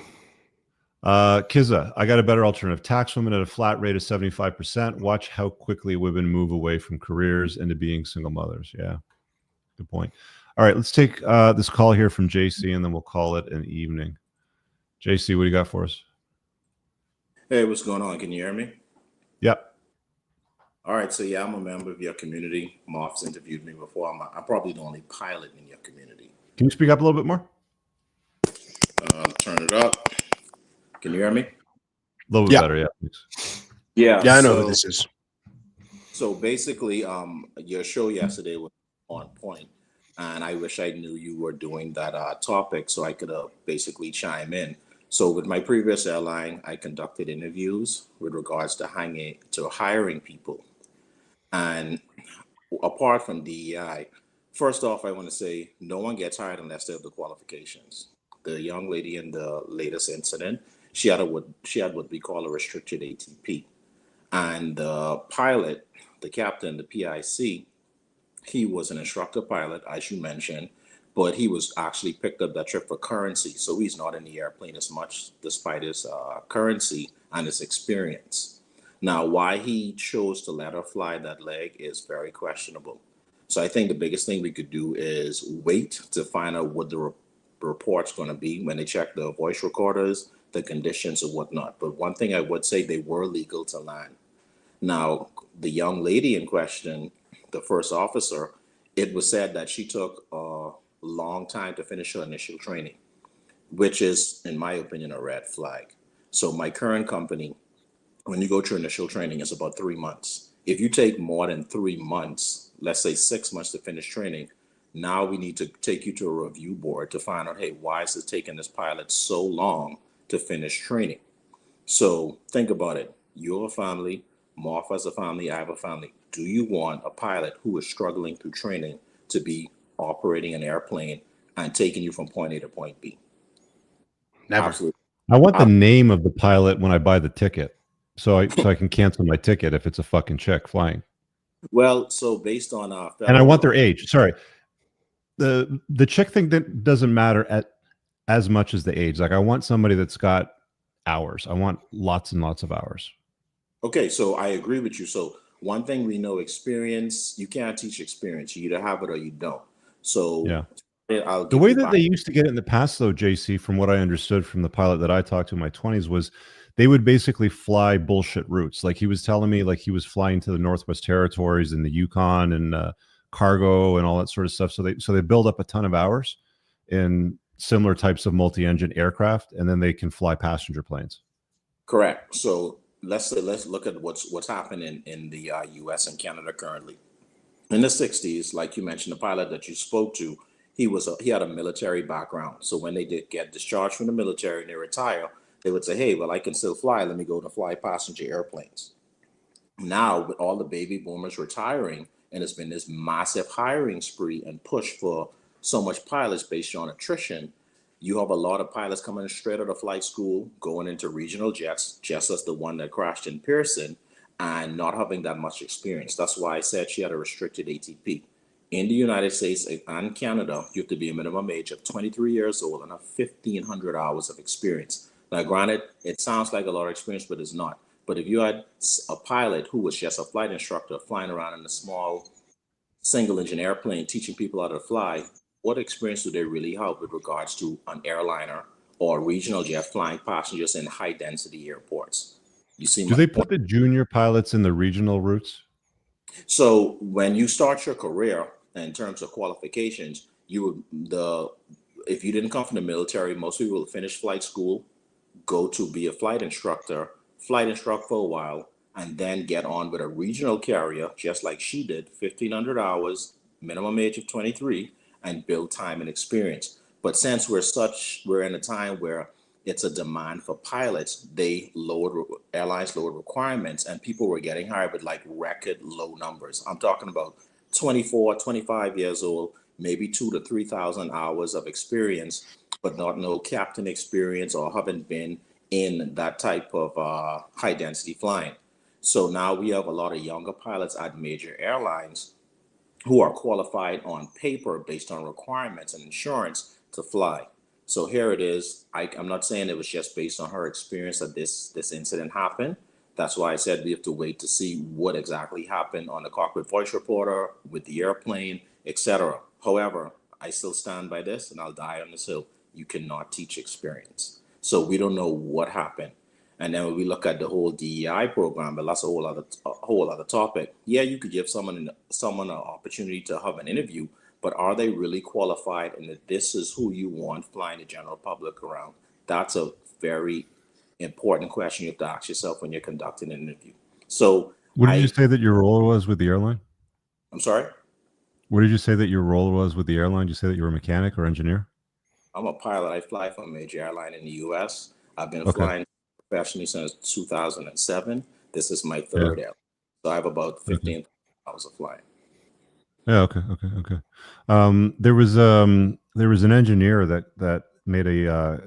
Kizza, I got a better alternative. Tax women at a flat rate of 75%. Watch how quickly women move away from careers into being single mothers. Yeah, good point. All right, let's take this call here from JC, and then we'll call it an evening. JC, what do you got for us? Hey, what's going on? Can you hear me? Yep. All right, so yeah, I'm a member of your community. Moff's interviewed me before. I'm probably the only pilot in your community. Can you speak up a little bit more? Turn it up. Can you hear me? A little bit better, yeah. Yeah, I know who this is. So basically, your show yesterday was on point, and I wish I knew you were doing that topic so I could basically chime in. So with my previous airline, I conducted interviews with regards to hiring people. And apart from DEI, first off, I want to say no one gets hired unless they have the qualifications. The young lady in the latest incident, she had what we call a restricted ATP. And the pilot, the captain, the PIC, he was an instructor pilot, as you mentioned, but he was actually picked up that trip for currency. So he's not in the airplane as much, despite his currency and his experience. Now, why he chose to let her fly that leg is very questionable. So I think the biggest thing we could do is wait to find out what the report's going to be when they check the voice recorders, the conditions and whatnot. But one thing I would say, they were legal to land. Now, the young lady in question, the first officer, it was said that she took a long time to finish her initial training, which is, in my opinion, a red flag. So my current company, when you go through initial training, it's about 3 months. If you take more than 3 months, let's say 6 months to finish training, now we need to take you to a review board to find out, hey, why is it taking this pilot so long to finish training? So think about it. You're a family, Moff has a family, I have a family. Do you want a pilot who is struggling through training to be operating an airplane and taking you from point A to point B? Never. Absolutely. I want the name of the pilot when I buy the ticket, so I can cancel my ticket if it's a fucking chick flying. Well, so based on and I want their age. Sorry, the chick thing that doesn't matter as much as the age. Like, I want somebody that's got hours. I want lots and lots of hours. Okay, so I agree with you. So one thing we know, experience, you can't teach experience. You either have it or you don't. So yeah. The way that they used to get it in the past, though, JC, from what I understood from the pilot that I talked to in my 20s, was they would basically fly bullshit routes. Like, he was telling me, like, he was flying to the Northwest Territories and the Yukon and cargo and all that sort of stuff. So they build up a ton of hours in similar types of multi-engine aircraft, and then they can fly passenger planes. Correct. So let's look at what's happening in the U.S. and Canada currently. In the 60s, like you mentioned, the pilot that you spoke to, he had a military background. So when they did get discharged from the military and they retire, they would say, hey, well, I can still fly. Let me go to fly passenger airplanes. Now, with all the baby boomers retiring, and it's been this massive hiring spree and push for so much pilots based on attrition. You have a lot of pilots coming straight out of flight school, going into regional jets, just as the one that crashed in Pearson, and not having that much experience. That's why I said she had a restricted ATP. In the United States and Canada, you have to be a minimum age of 23 years old and have 1,500 hours of experience. Now, granted, it sounds like a lot of experience, but it's not. But if you had a pilot who was just a flight instructor flying around in a small single engine airplane teaching people how to fly, what experience do they really have with regards to an airliner or a regional jet flying passengers in high density airports? You see, do they put the junior pilots in the regional routes? So when you start your career in terms of qualifications, if you didn't come from the military, most people will finish flight school, go to be a flight instructor for a while, and then get on with a regional carrier, just like she did, 1,500 hours, minimum age of 23, and build time and experience. But since we're in a time where it's a demand for pilots, airlines lowered requirements, and people were getting hired with like record low numbers. I'm talking about 24, 25 years old, maybe 2,000 to 3,000 hours of experience, but no captain experience or haven't been in that type of high density flying. So now we have a lot of younger pilots at major airlines who are qualified on paper based on requirements and insurance to fly. So here it is. I'm not saying it was just based on her experience that this incident happened. That's why I said we have to wait to see what exactly happened on the cockpit voice reporter, with the airplane, etc. However, I still stand by this, and I'll die on this hill. You cannot teach experience. So we don't know what happened. And then when we look at the whole DEI program, but that's a whole other topic. Yeah, you could give someone an opportunity to have an interview, but are they really qualified, and that this is who you want flying the general public around? That's a very important question you have to ask yourself when you're conducting an interview. So what did you say that your role was with the airline? I'm sorry? What did you say that your role was with the airline? Did you say that you were a mechanic or engineer? I'm a pilot. I fly for a major airline in the U.S. I've been flying professionally since 2007. This is my third airline. So I have about 15 hours of flying. Yeah. Okay. There was an engineer that made a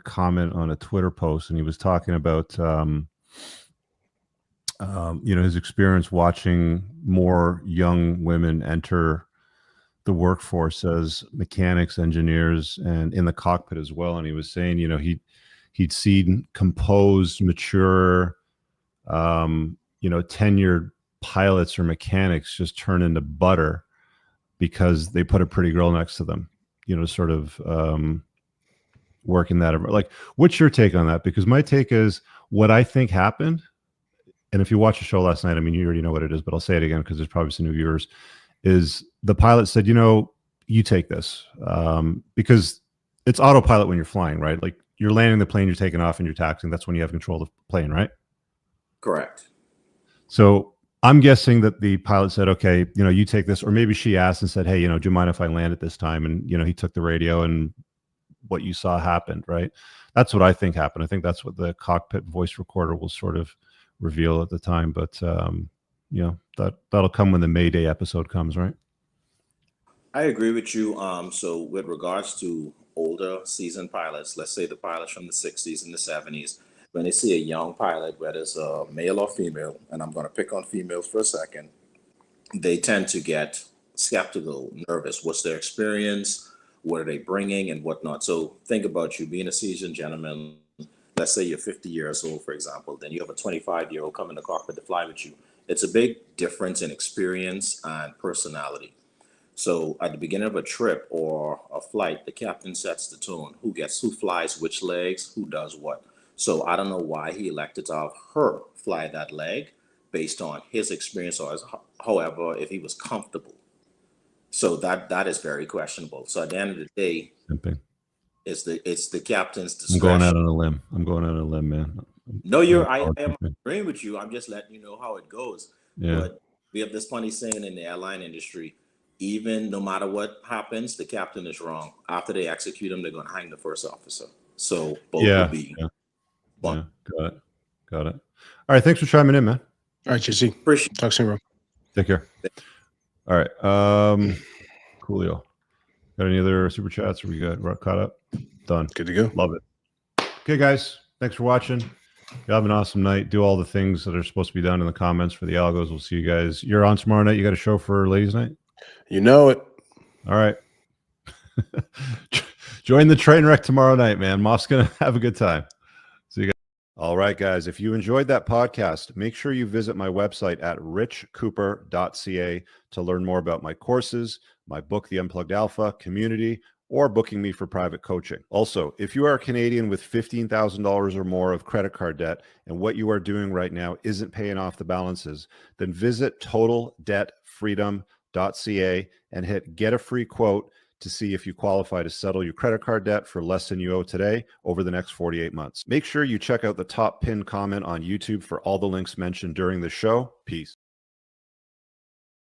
comment on a Twitter post, and he was talking about his experience watching more young women enter the workforce as mechanics, engineers, and in the cockpit as well. And he was saying, he'd seen composed, mature, tenured pilots or mechanics just turn into butter because they put a pretty girl next to them, sort of working that. Like, what's your take on that? Because my take is what I think happened. And if you watched the show last night, I mean, you already know what it is, but I'll say it again because there's probably some new viewers, is the pilot said, you take this because it's autopilot when you're flying, right? Like, you're landing the plane, you're taking off, and you're taxiing. That's when you have control of the plane, right? Correct. So I'm guessing that the pilot said, okay, you take this, or maybe she asked and said, hey, do you mind if I land at this time? And, he took the radio, and what you saw happened, right? That's what I think happened. I think that's what the cockpit voice recorder will sort of reveal at the time. But, that'll come when the Mayday episode comes, right? I agree with you. So with regards to older seasoned pilots, let's say the pilots from the 60s and the 70s, when they see a young pilot, whether it's a male or female, and I'm going to pick on females for a second, they tend to get skeptical, nervous. What's their experience? What are they bringing and whatnot? So think about you being a seasoned gentleman. Let's say you're 50 years old, for example, then you have a 25-year-old come in the cockpit to fly with you. It's a big difference in experience and personality. So at the beginning of a trip or a flight, the captain sets the tone. Who flies which legs, who does what. So I don't know why he elected to have her fly that leg based on his experience, or however, if he was comfortable. So that is very questionable. So at the end of the day, Simping. it's the captain's discretion. I'm going out on a limb, man. No, I am agreeing with you. I'm just letting you know how it goes. Yeah. But we have this funny saying in the airline industry, even no matter what happens, the captain is wrong. After they execute him, they're going to hang the first officer. So both will be one. Got it. All right. Thanks for chiming in, man. All right, Jesse. Appreciate it. Talk soon, bro. Take care. All right. Coolio. Got any other super chats? Are we good? We're caught up? Done. Good to go. Love it. Okay, guys. Thanks for watching. You have an awesome night. Do all the things that are supposed to be done in the comments for the algos. We'll see you guys. You're on tomorrow night. You got a show for ladies' night? You know it. All right. Join the train wreck tomorrow night, man. Moff's going to have a good time. See you guys. All right, guys. If you enjoyed that podcast, make sure you visit my website at richcooper.ca to learn more about my courses, my book, The Unplugged Alpha, community, or booking me for private coaching. Also, if you are a Canadian with $15,000 or more of credit card debt and what you are doing right now isn't paying off the balances, then visit totaldebtfreedom.ca and hit get a free quote to see if you qualify to settle your credit card debt for less than you owe today over the next 48 months. Make sure you check out the top pinned comment on YouTube for all the links mentioned during the show. Peace.